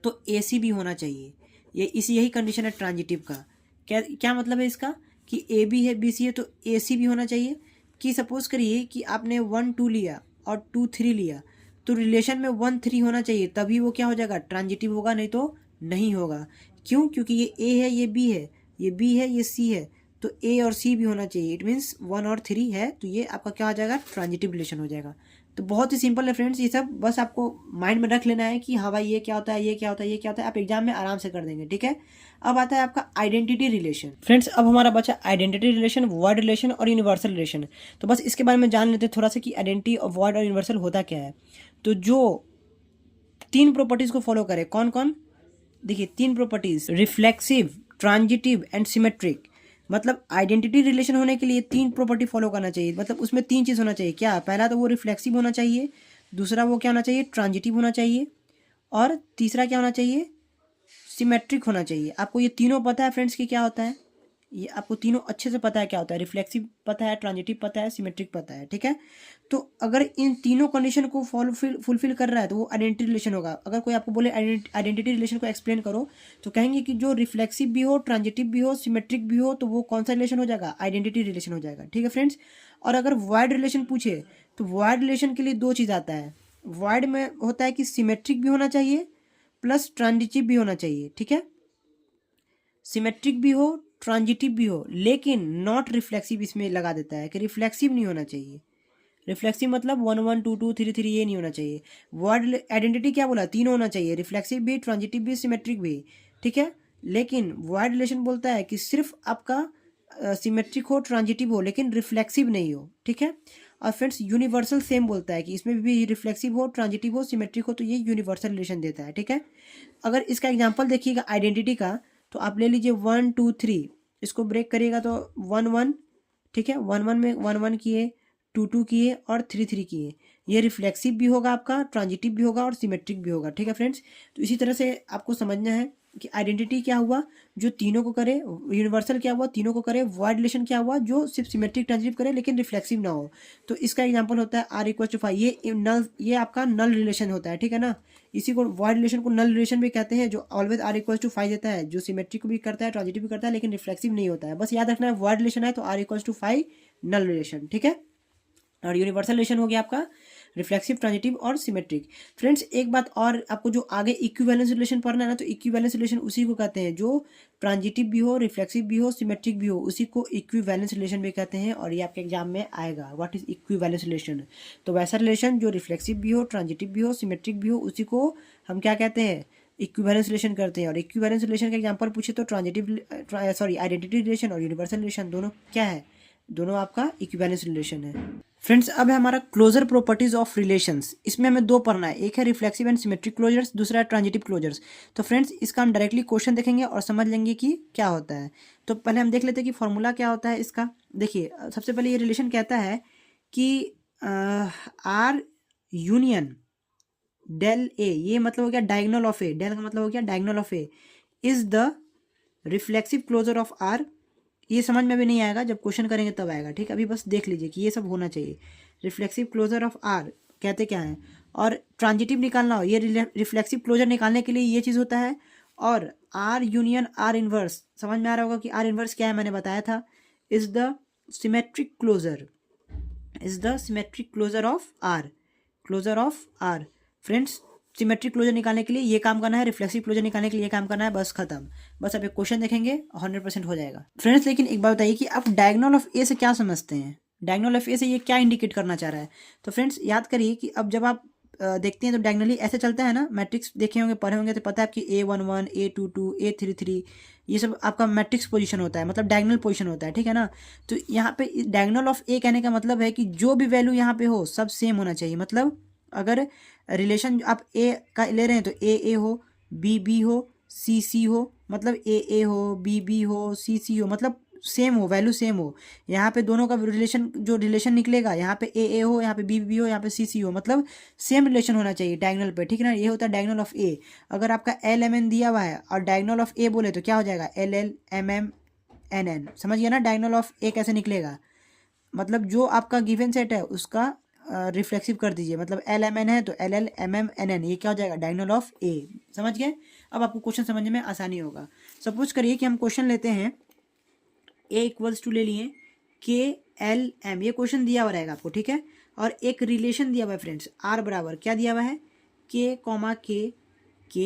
तो ए सी भी होना चाहिए। यही कंडीशन है ट्रांजिटिव का। क्या मतलब है इसका कि ए बी है बी सी है तो ए सी भी होना चाहिए। कि सपोज करिए कि आपने 1 2 लिया और 2 3 लिया, तो रिलेशन में 1 3 होना चाहिए, तभी वो क्या हो जाएगा, ट्रांजिटिव होगा, नहीं तो नहीं होगा। क्यों? क्योंकि ये ए है, ये बी है, ये बी है, ये सी है, तो ए और सी भी होना चाहिए। इट मीन्स 1 और 3 है, तो ये आपका क्या हो जाएगा, ट्रांजिटिव रिलेशन हो जाएगा। तो बहुत ही सिंपल है फ्रेंड्स, ये सब बस आपको माइंड में रख लेना है कि हाँ भाई ये क्या होता है, ये क्या होता है, ये क्या होता है, आप एग्जाम में आराम से कर देंगे, ठीक है। अब आता है आपका आइडेंटिटी रिलेशन। फ्रेंड्स अब हमारा बचा आइडेंटिटी रिलेशन, वर्ड रिलेशन और यूनिवर्सल रिलेशन। तो बस इसके बारे में जान लेते हैं थोड़ा सा कि आइडेंटिटी और वर्ड और यूनिवर्सल होता क्या है। तो जो 3 प्रॉपर्टीज को फॉलो करे, कौन कौन? देखिए 3 properties, reflexive, transitive and symmetric. मतलब आइडेंटिटी रिलेशन होने के लिए 3 प्रॉपर्टी फॉलो करना चाहिए, मतलब उसमें 3 चीज़ होना चाहिए। क्या? पहला तो वो रिफ्लेक्सिव होना चाहिए, दूसरा वो क्या होना चाहिए, ट्रांजिटिव होना चाहिए, और तीसरा क्या होना चाहिए, सिमेट्रिक होना चाहिए। आपको ये तीनों पता है फ्रेंड्स कि क्या होता है? ये आपको तीनों अच्छे से पता है क्या होता है। रिफ्लेक्सिव पता है, ट्रांजिटिव पता है, सिमेट्रिक पता है, ठीक है। तो अगर इन तीनों कंडीशन को फुलफिल कर रहा है तो वो आइडेंटिटी रिलेशन होगा। अगर कोई आपको बोले आइडेंटिटी रिलेशन को एक्सप्लेन करो, तो कहेंगे कि जो रिफ्लेक्सिव भी हो, ट्रांजिटिव भी हो, सिमेट्रिक भी हो, तो वो कौन सा रिलेशन हो जाएगा, आइडेंटिटी रिलेशन हो जाएगा, ठीक है फ्रेंड्स। और अगर वाइड रिलेशन पूछे तो वाइड रिलेशन के लिए 2 चीज़ आता है। वाइड में होता है कि सिमेट्रिक भी होना चाहिए प्लस ट्रांजिटिव भी होना चाहिए, ठीक है। सिमेट्रिक भी हो, ट्रांजिटिव भी हो, लेकिन नॉट रिफ्लेक्सिव इसमें लगा देता है कि रिफ्लेक्सिव नहीं होना चाहिए। रिफ्लेक्सिव मतलब 1 1 2 2 3 3 ये नहीं होना चाहिए। वर्ड आइडेंटिटी क्या बोला, तीनों होना चाहिए, रिफ्लेक्सिव भी, ट्रांजिटिव भी, सिमेट्रिक भी, ठीक है। लेकिन वर्ड रिलेशन बोलता है कि सिर्फ आपका सिमेट्रिक हो, ट्रांजिटिव हो, लेकिन रिफ्लेक्सिव नहीं हो, ठीक है। और फ्रेंड्स यूनिवर्सल सेम बोलता है कि इसमें भी रिफ्लेक्सिव हो, ट्रांजिटिव हो, सिमेट्रिक हो, तो ये यूनिवर्सल रिलेशन देता है, ठीक है। अगर इसका एग्जाम्पल देखिएगा आइडेंटिटी का, तो आप ले लीजिए 1 2 3, इसको ब्रेक करिएगा तो 1 1, ठीक है। 1 1 में 1 1 किए, 2 2 किए और 3 3 किए। ये रिफ्लेक्सिव भी होगा आपका, ट्रांजिटिव भी होगा और सिमेट्रिक भी होगा, ठीक है फ्रेंड्स। तो इसी तरह से आपको समझना है कि आइडेंटिटी क्या हुआ, जो तीनों को करे। यूनिवर्सल क्या हुआ, तीनों को करे। वाइड रिलेशन क्या हुआ, जो सिर्फ सिमेट्रिक ट्रांजिटिव करे लेकिन रिफ्लेक्सिव ना हो। तो इसका एग्जांपल होता है R = 5। ये आपका नल रिलेशन होता है, ठीक है ना। इसी को वाइड रिलेशन को नल रिलेशन भी कहते हैं, जो ऑलवेज R = 5 देता है, जो सिमेट्रिक को भी करता है, ट्रांजिटिव भी करता है, लेकिन रिफ्लेक्सिव नहीं होता है। बस याद रखना है वाइड रिलेशन है तो R = 5 नल रिलेशन, ठीक है। और यूनिवर्सल रिलेशन हो गया आपका रिफ्लेक्सिव, ट्रांजिटिव और सिमेट्रिक। फ्रेंड्स एक बात और, आपको जो आगे इक्विवेलेंस रिलेशन पढ़ना है ना, तो इक्विवेलेंस रिलेशन उसी को कहते हैं जो ट्रांजिटिव भी हो, रिफ्लेक्सिव भी हो, सिमेट्रिक भी हो, उसी को इक्विवेलेंस रिलेशन भी कहते हैं। और ये आपके एग्जाम में आएगा, व्हाट इज इक्विवेलेंस रिलेशन। तो वैसा रिलेशन जो रिफ्लेक्सिव भी हो, ट्रांजिटिव भी हो, सिमेट्रिक भी हो, उसी को हम क्या कहते हैं, इक्विवेलेंस रिलेशन करते हैं। और इक्विवेलेंस रिलेशन का एग्जांपल पूछे तो आइडेंटिटी रिलेशन और यूनिवर्सल रिलेशन दोनों क्या है, दोनों आपका इक्विवेलेंस रिलेशन है। फ्रेंड्स अब है हमारा क्लोजर प्रॉपर्टीज ऑफ रिलेशंस। इसमें हमें 2 पढ़ना है, एक है रिफ्लेक्सिव एंड सिमेट्रिक क्लोजर्स, दूसरा है ट्रांजिटिव क्लोजर्स। तो फ्रेंड्स इसका हम डायरेक्टली क्वेश्चन देखेंगे और समझ लेंगे कि क्या होता है। तो पहले हम देख लेते हैं कि फॉर्मूला क्या होता है इसका। देखिए सबसे पहले ये रिलेशन कहता है कि आर यूनियन डेल ए, ये मतलब हो गया डायगोनल ऑफ ए, डेल का मतलब हो गया diagonal of A, is the reflexive closure of R. ये समझ में भी नहीं आएगा, जब क्वेश्चन करेंगे तब आएगा, ठीक है। अभी बस देख लीजिए कि ये सब होना चाहिए। रिफ्लेक्सिव क्लोजर ऑफ आर कहते क्या है, और ट्रांजिटिव निकालना हो, ये रिफ्लेक्सिव क्लोजर निकालने के लिए ये चीज़ होता है। और आर यूनियन आर इनवर्स, समझ में आ रहा होगा कि आर इनवर्स क्या है, मैंने बताया था, is the symmetric closure, is the symmetric closure of R, closure of R. Friends symmetric closure निकालने के लिए ये काम करना है, रिफ्लेक्सिव क्लोजर निकालने के लिए ये काम करना है, बस खत्म। बस अब एक क्वेश्चन देखेंगे 100% हो जाएगा फ्रेंड्स। लेकिन एक बात बताइए कि आप डायगोनल ऑफ ए से क्या समझते हैं, डायगोनल ऑफ ए से ये क्या इंडिकेट करना चाह रहा है। तो फ्रेंड्स याद करिए कि अब जब आप देखते हैं तो डायगनली ऐसे चलता है ना, मैट्रिक्स देखे होंगे, पढ़े होंगे तो पता है आपकी A11, A22, A33, ये सब आपका मैट्रिक्स पोजीशन होता है, मतलब डायगोनल पोजीशन होता है, ठीक है ना। तो यहाँ पे डायगोनल ऑफ ए कहने का मतलब है कि जो भी वैल्यू यहाँ पे हो सब सेम होना चाहिए। मतलब अगर रिलेशन आप ए का ले रहे हैं तो ए हो, बी हो, सी हो, मतलब ए हो, बी हो, सी हो, मतलब सेम हो, वैल्यू सेम हो। यहाँ पे दोनों का रिलेशन, जो रिलेशन निकलेगा, यहाँ पे ए हो, यहाँ पे बी हो, यहाँ पे सी हो, मतलब सेम रिलेशन होना चाहिए डायगोनल पे, ठीक है ना। ये होता है डायगोनल ऑफ ए। अगर आपका एल एम एन दिया हुआ है और डायगोनल ऑफ ए बोले तो क्या हो जाएगा, L L M M N N. समझ गया ना डायगोनल ऑफ ए कैसे निकलेगा, मतलब जो आपका गिवन सेट है उसका रिफ्लेक्सिव कर दीजिए, मतलब एल एम एन है तो L L M M N N, ये क्या हो जाएगा, डायगोनल ऑफ ए। समझ गए। अब आपको क्वेश्चन समझने में आसानी होगा। सपोज करिए कि हम क्वेश्चन लेते हैं ए इक्वल्स टू ले लिए के एल एम, ये क्वेश्चन दिया हुआ रहेगा आपको, ठीक है। और एक रिलेशन दिया हुआ है फ्रेंड्स, आर बराबर क्या दिया हुआ है, के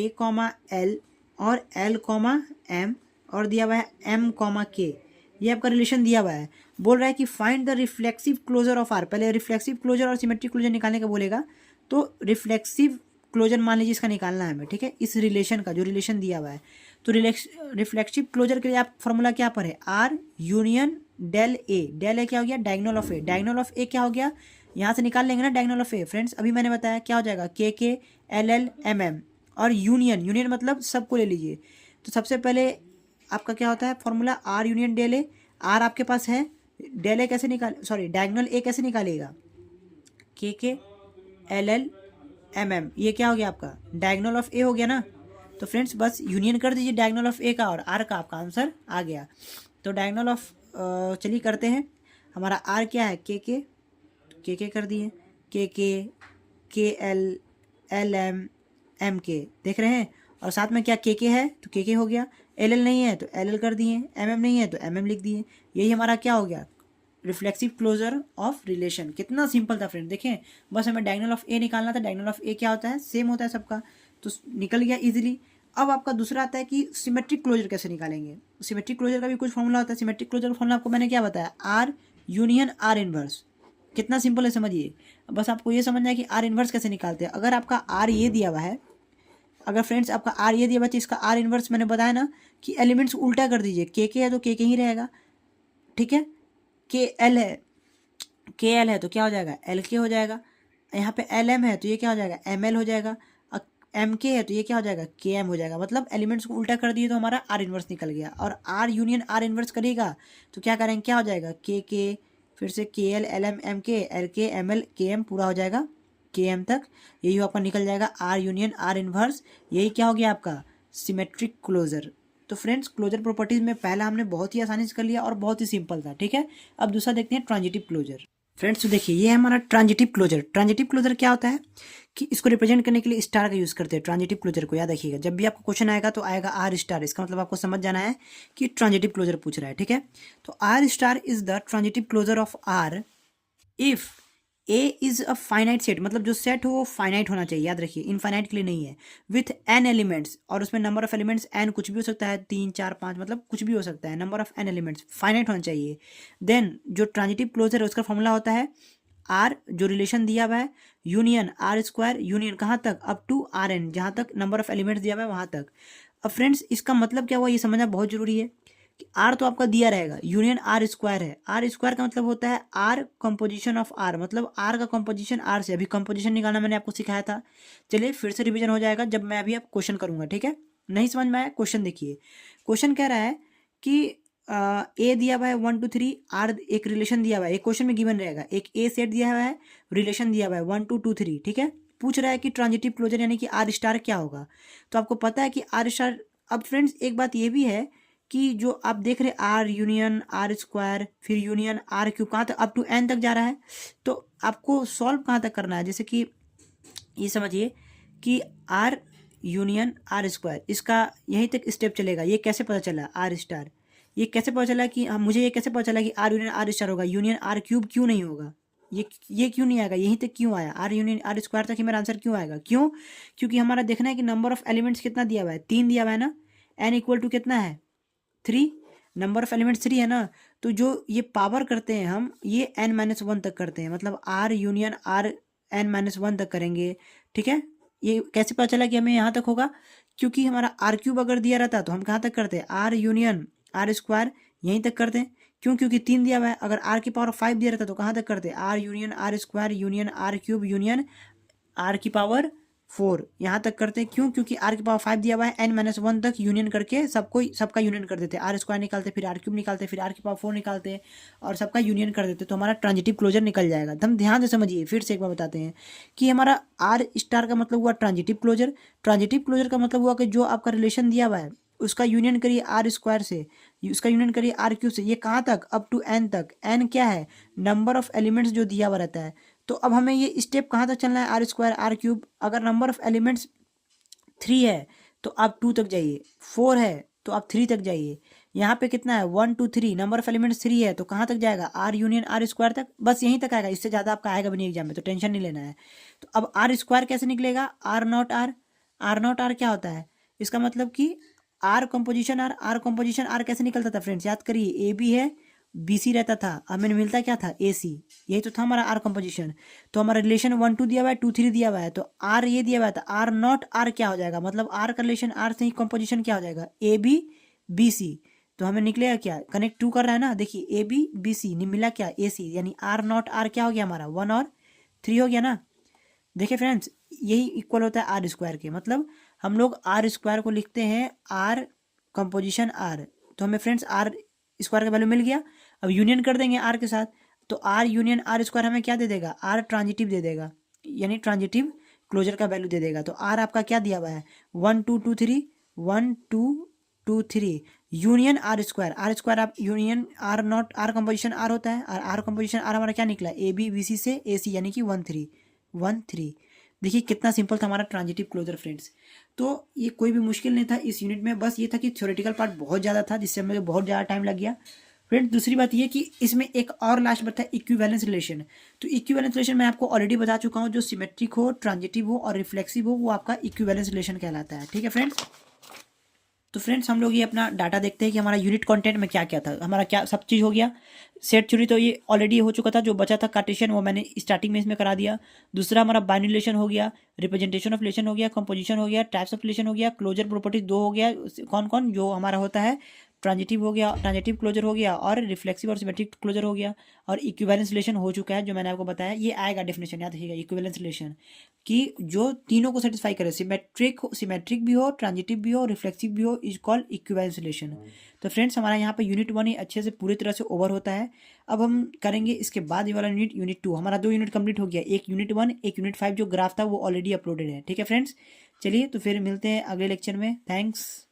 कॉमा एल और एल कॉमा एम, और दिया हुआ है एम कॉमा के। ये आपका रिलेशन दिया हुआ है। बोल रहा है कि find the reflexive closure of R. पहले रिफ्लेक्सिव क्लोजर और सिमेट्रिक क्लोजर निकालने का बोलेगा, तो रिफ्लेक्सिव क्लोजर मान लीजिए इसका निकालना है हमें, ठीक है, इस रिलेशन का जो रिलेशन दिया हुआ है। तो रिफ्लेक्सिव क्लोजर के लिए आप फॉर्मूला क्या पढ़े, R union del A. Del A क्या हो गया, diagonal of A. Diagonal of A क्या हो गया, यहाँ से निकाल लेंगे ना डायगोनल ऑफ ए फ्रेंड्स। अभी मैंने बताया क्या हो जाएगा, के एल एल एम एम, और यूनियन मतलब सबको ले लीजिए। तो सबसे पहले आपका क्या होता है formula, R union del A. R आपके पास है, डेल ए कैसे निकाल, सॉरी डायगोनल ए कैसे निकालिएगा, के एल एल एम एम, ये क्या हो गया आपका डायगोनल ऑफ ए हो गया ना। तो फ्रेंड्स बस यूनियन कर दीजिए डायगोनल ऑफ ए का और आर का, आपका आंसर आ गया। तो डायगोनल ऑफ चलिए करते हैं, हमारा आर क्या है, के कर दिए, के एल एम एम के, देख रहे हैं। और साथ में क्या के है तो के हो गया, एल नहीं है तो एल कर दिए, एम नहीं है तो एम लिख दिए। यही हमारा क्या हो गया, रिफ्लेक्सिव क्लोजर ऑफ रिलेशन। कितना सिंपल था फ्रेंड, देखें बस हमें डायगोनल ऑफ ए निकालना था। डायगोनल ऑफ ए क्या होता है, सेम होता है सबका, तो निकल गया इजीली। अब आपका दूसरा आता है कि सिमेट्रिक क्लोजर कैसे निकालेंगे। सिमेट्रिक क्लोजर का भी कुछ फॉर्मूला होता है। सिमेट्रिक क्लोजर का फॉर्मूला आपको मैंने क्या बताया, आर यूनियन आर इनवर्स। कितना सिंपल है समझिए। बस आपको ये समझना है कि आर इनवर्स कैसे निकालते हैं। अगर आपका आर ये दिया हुआ है, अगर फ्रेंड्स आपका आर ये दिया हुआ है तो इसका आर इनवर्स मैंने बताया ना कि एलिमेंट्स उल्टा कर दीजिए। के है तो के ही रहेगा, ठीक है। के एल है तो क्या हो जाएगा, एल के हो जाएगा। यहाँ पे एल एम है तो ये क्या हो जाएगा, एम एल हो जाएगा। एम के है तो ये क्या हो जाएगा, के एम हो जाएगा। मतलब एलिमेंट्स को उल्टा कर दिए तो हमारा आर इनवर्स निकल गया। और आर यूनियन आर इनवर्स करेगा तो क्या करेंगे, क्या हो जाएगा, के फिर से के एल एल एम एम के एम एल के एम, पूरा हो जाएगा के एम तक। यही आपका निकल जाएगा आर यूनियन आर इनवर्स। यही क्या हो गया आपका सिमेट्रिक क्लोजर। तो फ्रेंड्स क्लोजर प्रॉपर्टीज में पहला हमने बहुत ही आसानी से कर लिया और बहुत ही सिंपल था, ठीक है। अब दूसरा देखते हैं ट्रांजिटिव क्लोजर। फ्रेंड्स तो देखिए ये है हमारा ट्रांजिटिव क्लोजर। ट्रांजिटिव क्लोजर क्या होता है कि इसको रिप्रेजेंट करने के लिए स्टार का यूज करते हैं। ट्रांजिटिव क्लोजर को याद रखिएगा, जब भी आपको क्वेश्चन आएगा तो आएगा आर स्टार। इसका मतलब आपको समझ जाना है कि ट्रांजिटिव क्लोजर पूछ रहा है, ठीक है। तो R star is the transitive closure of R if A is a finite set. मतलब जो सेट हो वो फाइनाइट होना चाहिए, याद रखिए, इनफाइनाइट के लिए नहीं है। विथ एन एलिमेंट्स, और उसमें नंबर ऑफ एलिमेंट्स एन कुछ भी हो सकता है, 3 4 5, मतलब कुछ भी हो सकता है। Number of N elements finite होना चाहिए। देन जो ट्रांजिटिव क्लोजर है उसका फॉर्मूला होता है आर, जो रिलेशन दिया हुआ है, यूनियन आर स्क्वायर, यूनियन कहाँ तक, अप टू आर एन, जहाँ तक नंबर ऑफ एलिमेंट्स दिया हुआ है वहाँ तक। अब फ्रेंड्स इसका मतलब क्या हुआ ये समझना बहुत जरूरी है कि आर तो आपका दिया रहेगा, यूनियन आर स्क्वायर है। आर स्क्वायर का मतलब होता है आर कंपोजिशन ऑफ आर, मतलब आर का कंपोजिशन आर से। अभी कंपोजिशन निकालना मैंने आपको सिखाया था, चलिए फिर से रिवीजन हो जाएगा जब मैं अभी आप क्वेश्चन करूंगा, ठीक है। नहीं समझ में आया क्वेश्चन देखिए। क्वेश्चन कह रहा है कि ए दिया हुआ है 1 2 3, आर एक रिलेशन दिया हुआ है, एक क्वेश्चन में गिवन रहेगा, एक ए सेट दिया हुआ है, रिलेशन दिया हुआ है 1 2 2 3, ठीक है। पूछ रहा है कि ट्रांजिटिव क्लोजर यानी कि आर स्टार क्या होगा। तो आपको पता है कि आर स्टार, अब फ्रेंड्स एक बात ये भी है कि जो आप देख रहे आर यूनियन आर स्क्वायर फिर यूनियन आर क्यूब, कहाँ तक, अप टू एन तक जा रहा है। तो आपको सॉल्व कहाँ तक करना है, जैसे कि ये समझिए कि आर यूनियन आर स्क्वायर, इसका यहीं तक स्टेप चलेगा। ये कैसे पता चला आर स्टार, ये कैसे पता चला कि मुझे ये कैसे पता चला कि आर यूनियन आर स्टार होगा, यूनियन आर क्यूब क्यों नहीं होगा, ये क्यों नहीं आएगा, यहीं तक क्यों आया, आर यूनियन आर स्क्वायर तक ही मेरा आंसर क्यों आएगा, क्यों, क्योंकि हमारा देखना है कि नंबर ऑफ एलिमेंट्स कितना दिया हुआ है, 3 दिया हुआ है ना, एन इक्वल टू कितना है 3, नंबर ऑफ एलिमेंट्स 3 है ना। तो जो ये पावर करते हैं हम, ये n-1 तक करते हैं, मतलब आर यूनियन आर n-1 तक करेंगे, ठीक है। ये कैसे पता चला कि हमें यहाँ तक होगा, क्योंकि हमारा आर क्यूब अगर दिया रहता तो हम कहाँ तक करते, आर यूनियन आर स्क्वायर यहीं तक करते हैं। क्यों, क्योंकि 3 दिया हुआ है। अगर आर की पावर 5 दिया रहता तो कहाँ तक करते, R union R square union R cube union R की पावर 4 यहाँ तक करते हैं। क्यों, क्योंकि आर की पावर 5 दिया हुआ है, n-1 तक यूनियन करके सबका यूनियन कर देते, आर स्क्वायर निकालते, फिर आर क्यूब निकालते, फिर आर की पावर 4 निकालते और सबका यूनियन कर देते, तो हमारा ट्रांजिटिव क्लोजर निकल जाएगा। हम ध्यान से समझिए, फिर से एक बार बताते हैं कि हमारा आर स्टार का मतलब हुआ ट्रांजिटिव क्लोजर। ट्रांजिटिव क्लोजर का मतलब हुआ कि जो आपका रिलेशन दिया हुआ है उसका यूनियन करिए आर स्क्वायर से, उसका यूनियन करिए आर क्यूब से, ये कहाँ तक, अप टू एन तक। एन क्या है, नंबर ऑफ एलिमेंट्स जो दिया हुआ रहता है। तो अब हमें ये स्टेप कहाँ तक चलना है, आर स्क्वायर आर क्यूब। अगर नंबर ऑफ एलिमेंट्स 3 है तो आप 2 तक जाइए, 4 है तो आप 3 तक जाइए। यहाँ पे कितना है, 1 2 3, नंबर ऑफ एलिमेंट्स 3 है तो कहाँ तक जाएगा, आर यूनियन आर स्क्वायर तक, बस यहीं तक आएगा। इससे ज़्यादा आपका आएगा भी नहीं एग्जाम में, तो टेंशन नहीं लेना है। तो अब आर स्क्वायर कैसे निकलेगा, R not R. R not R क्या होता है, इसका मतलब कि R composition R, R composition R कैसे निकलता था फ्रेंड्स, याद करिए, ए बी है बी सी रहता था, हमें मिलता क्या था, ए सी। यही तो था हमारा आर कंपोजिशन। तो हमारा रिलेशन 1 2 दिया हुआ है, 2 3 दिया हुआ है, तो आर ये दिया हुआ था, आर नॉट आर क्या हो जाएगा, मतलब आर का रिलेशन आर से ही कंपोजिशन क्या हो जाएगा, ए बी बी सी। तो हमें निकलेगा क्या, कनेक्ट 2 कर रहा है ना, देखिए ए बी बी सी मिला क्या, ए सी, यानी आर नॉट आर क्या हो गया हमारा, 1 और 3 हो गया ना। देखिए फ्रेंड्स, यही इक्वल होता है आर स्क्वायर के, मतलब हम लोग आर स्क्वायर को लिखते हैं आर कंपोजिशन आर। तो हमें फ्रेंड्स आर स्क्वायर का वैल्यू मिल गया। अब यूनियन कर देंगे आर के साथ, तो आर यूनियन आर स्क्वायर हमें क्या दे देगा, आर ट्रांजिटिव दे देगा, यानी ट्रांजिटिव क्लोजर का वैल्यू दे देगा। तो आर आपका क्या दिया हुआ है, 1 2 2 3, 1 2 2 3 union R square. R square आप union R not R composition R होता है, और आर कंपोजिशन आर हमारा क्या निकला, ए बी बी सी से ए सी, यानी कि 1 3 1 3। देखिए कितना सिंपल था हमारा ट्रांजिटिव क्लोजर फ्रेंड्स। तो ये कोई भी मुश्किल नहीं था इस यूनिट में, बस ये था कि थ्योरेटिकल पार्ट बहुत ज़्यादा था जिससे हमें बहुत ज़्यादा टाइम लग गया फ्रेंड्स। दूसरी बात ये कि इसमें एक और लास्ट बता है, इक्विवेलेंस रिलेशन। तो इक्विवेलेंस रिलेशन मैं आपको ऑलरेडी बता चुका हूँ, जो सिमेट्रिक हो, ट्रांजिटिव हो और रिफ्लेक्सिव हो, वो आपका इक्विवेलेंस रिलेशन कहलाता है। ठीक है फ्रेंड्स। तो फ्रेंड्स हम लोग ये अपना डाटा देखते हैं कि हमारा यूनिट कंटेंट में क्या क्या था, हमारा क्या सब चीज़ हो गया। सेट थ्योरी तो ये ऑलरेडी हो चुका था, जो बचा था कार्टेशियन वो मैंने स्टार्टिंग में इसमें करा दिया। दूसरा हमारा बाइनरी रिलेशन हो गया, रिप्रेजेंटेशन ऑफ रिलेशन हो गया, कंपोजिशन हो गया, टाइप्स ऑफ रिलेशन हो गया, क्लोजर प्रॉपर्टीज 2 हो गया, कौन कौन जो हमारा होता है, ट्रांजिटिव हो गया, ट्रांजिटिव क्लोजर हो गया, और रिफ्लेक्सिव और सिमेट्रिक क्लोजर हो गया, और इक्विवेलेंस रिलेशन हो चुका है जो मैंने आपको बताया। ये आएगा डेफिनेशन, याद रखिएगा, इक्विवेलेंस रिलेशन कि जो तीनों को सेटिस्फाई करे, सिमेट्रिक भी हो, ट्रांजिटिव भी हो, रिफ्लेक्सिव भी हो, इज कॉल्ड इक्विवेलेंस रिलेशन। तो फ्रेंड्स हमारा यहाँ पे यूनिट 1 ही अच्छे से पूरी तरह से ओवर होता है। अब हम करेंगे इसके बाद ये वाला यूनिट, यूनिट 2। हमारा 2 यूनिट कंप्लीट हो गया, एक यूनिट 1 एक यूनिट 5 जो ग्राफ था वो ऑलरेडी अपलोडेड है। ठीक है फ्रेंड्स, चलिए तो फिर मिलते हैं अगले लेक्चर में। थैंक्स।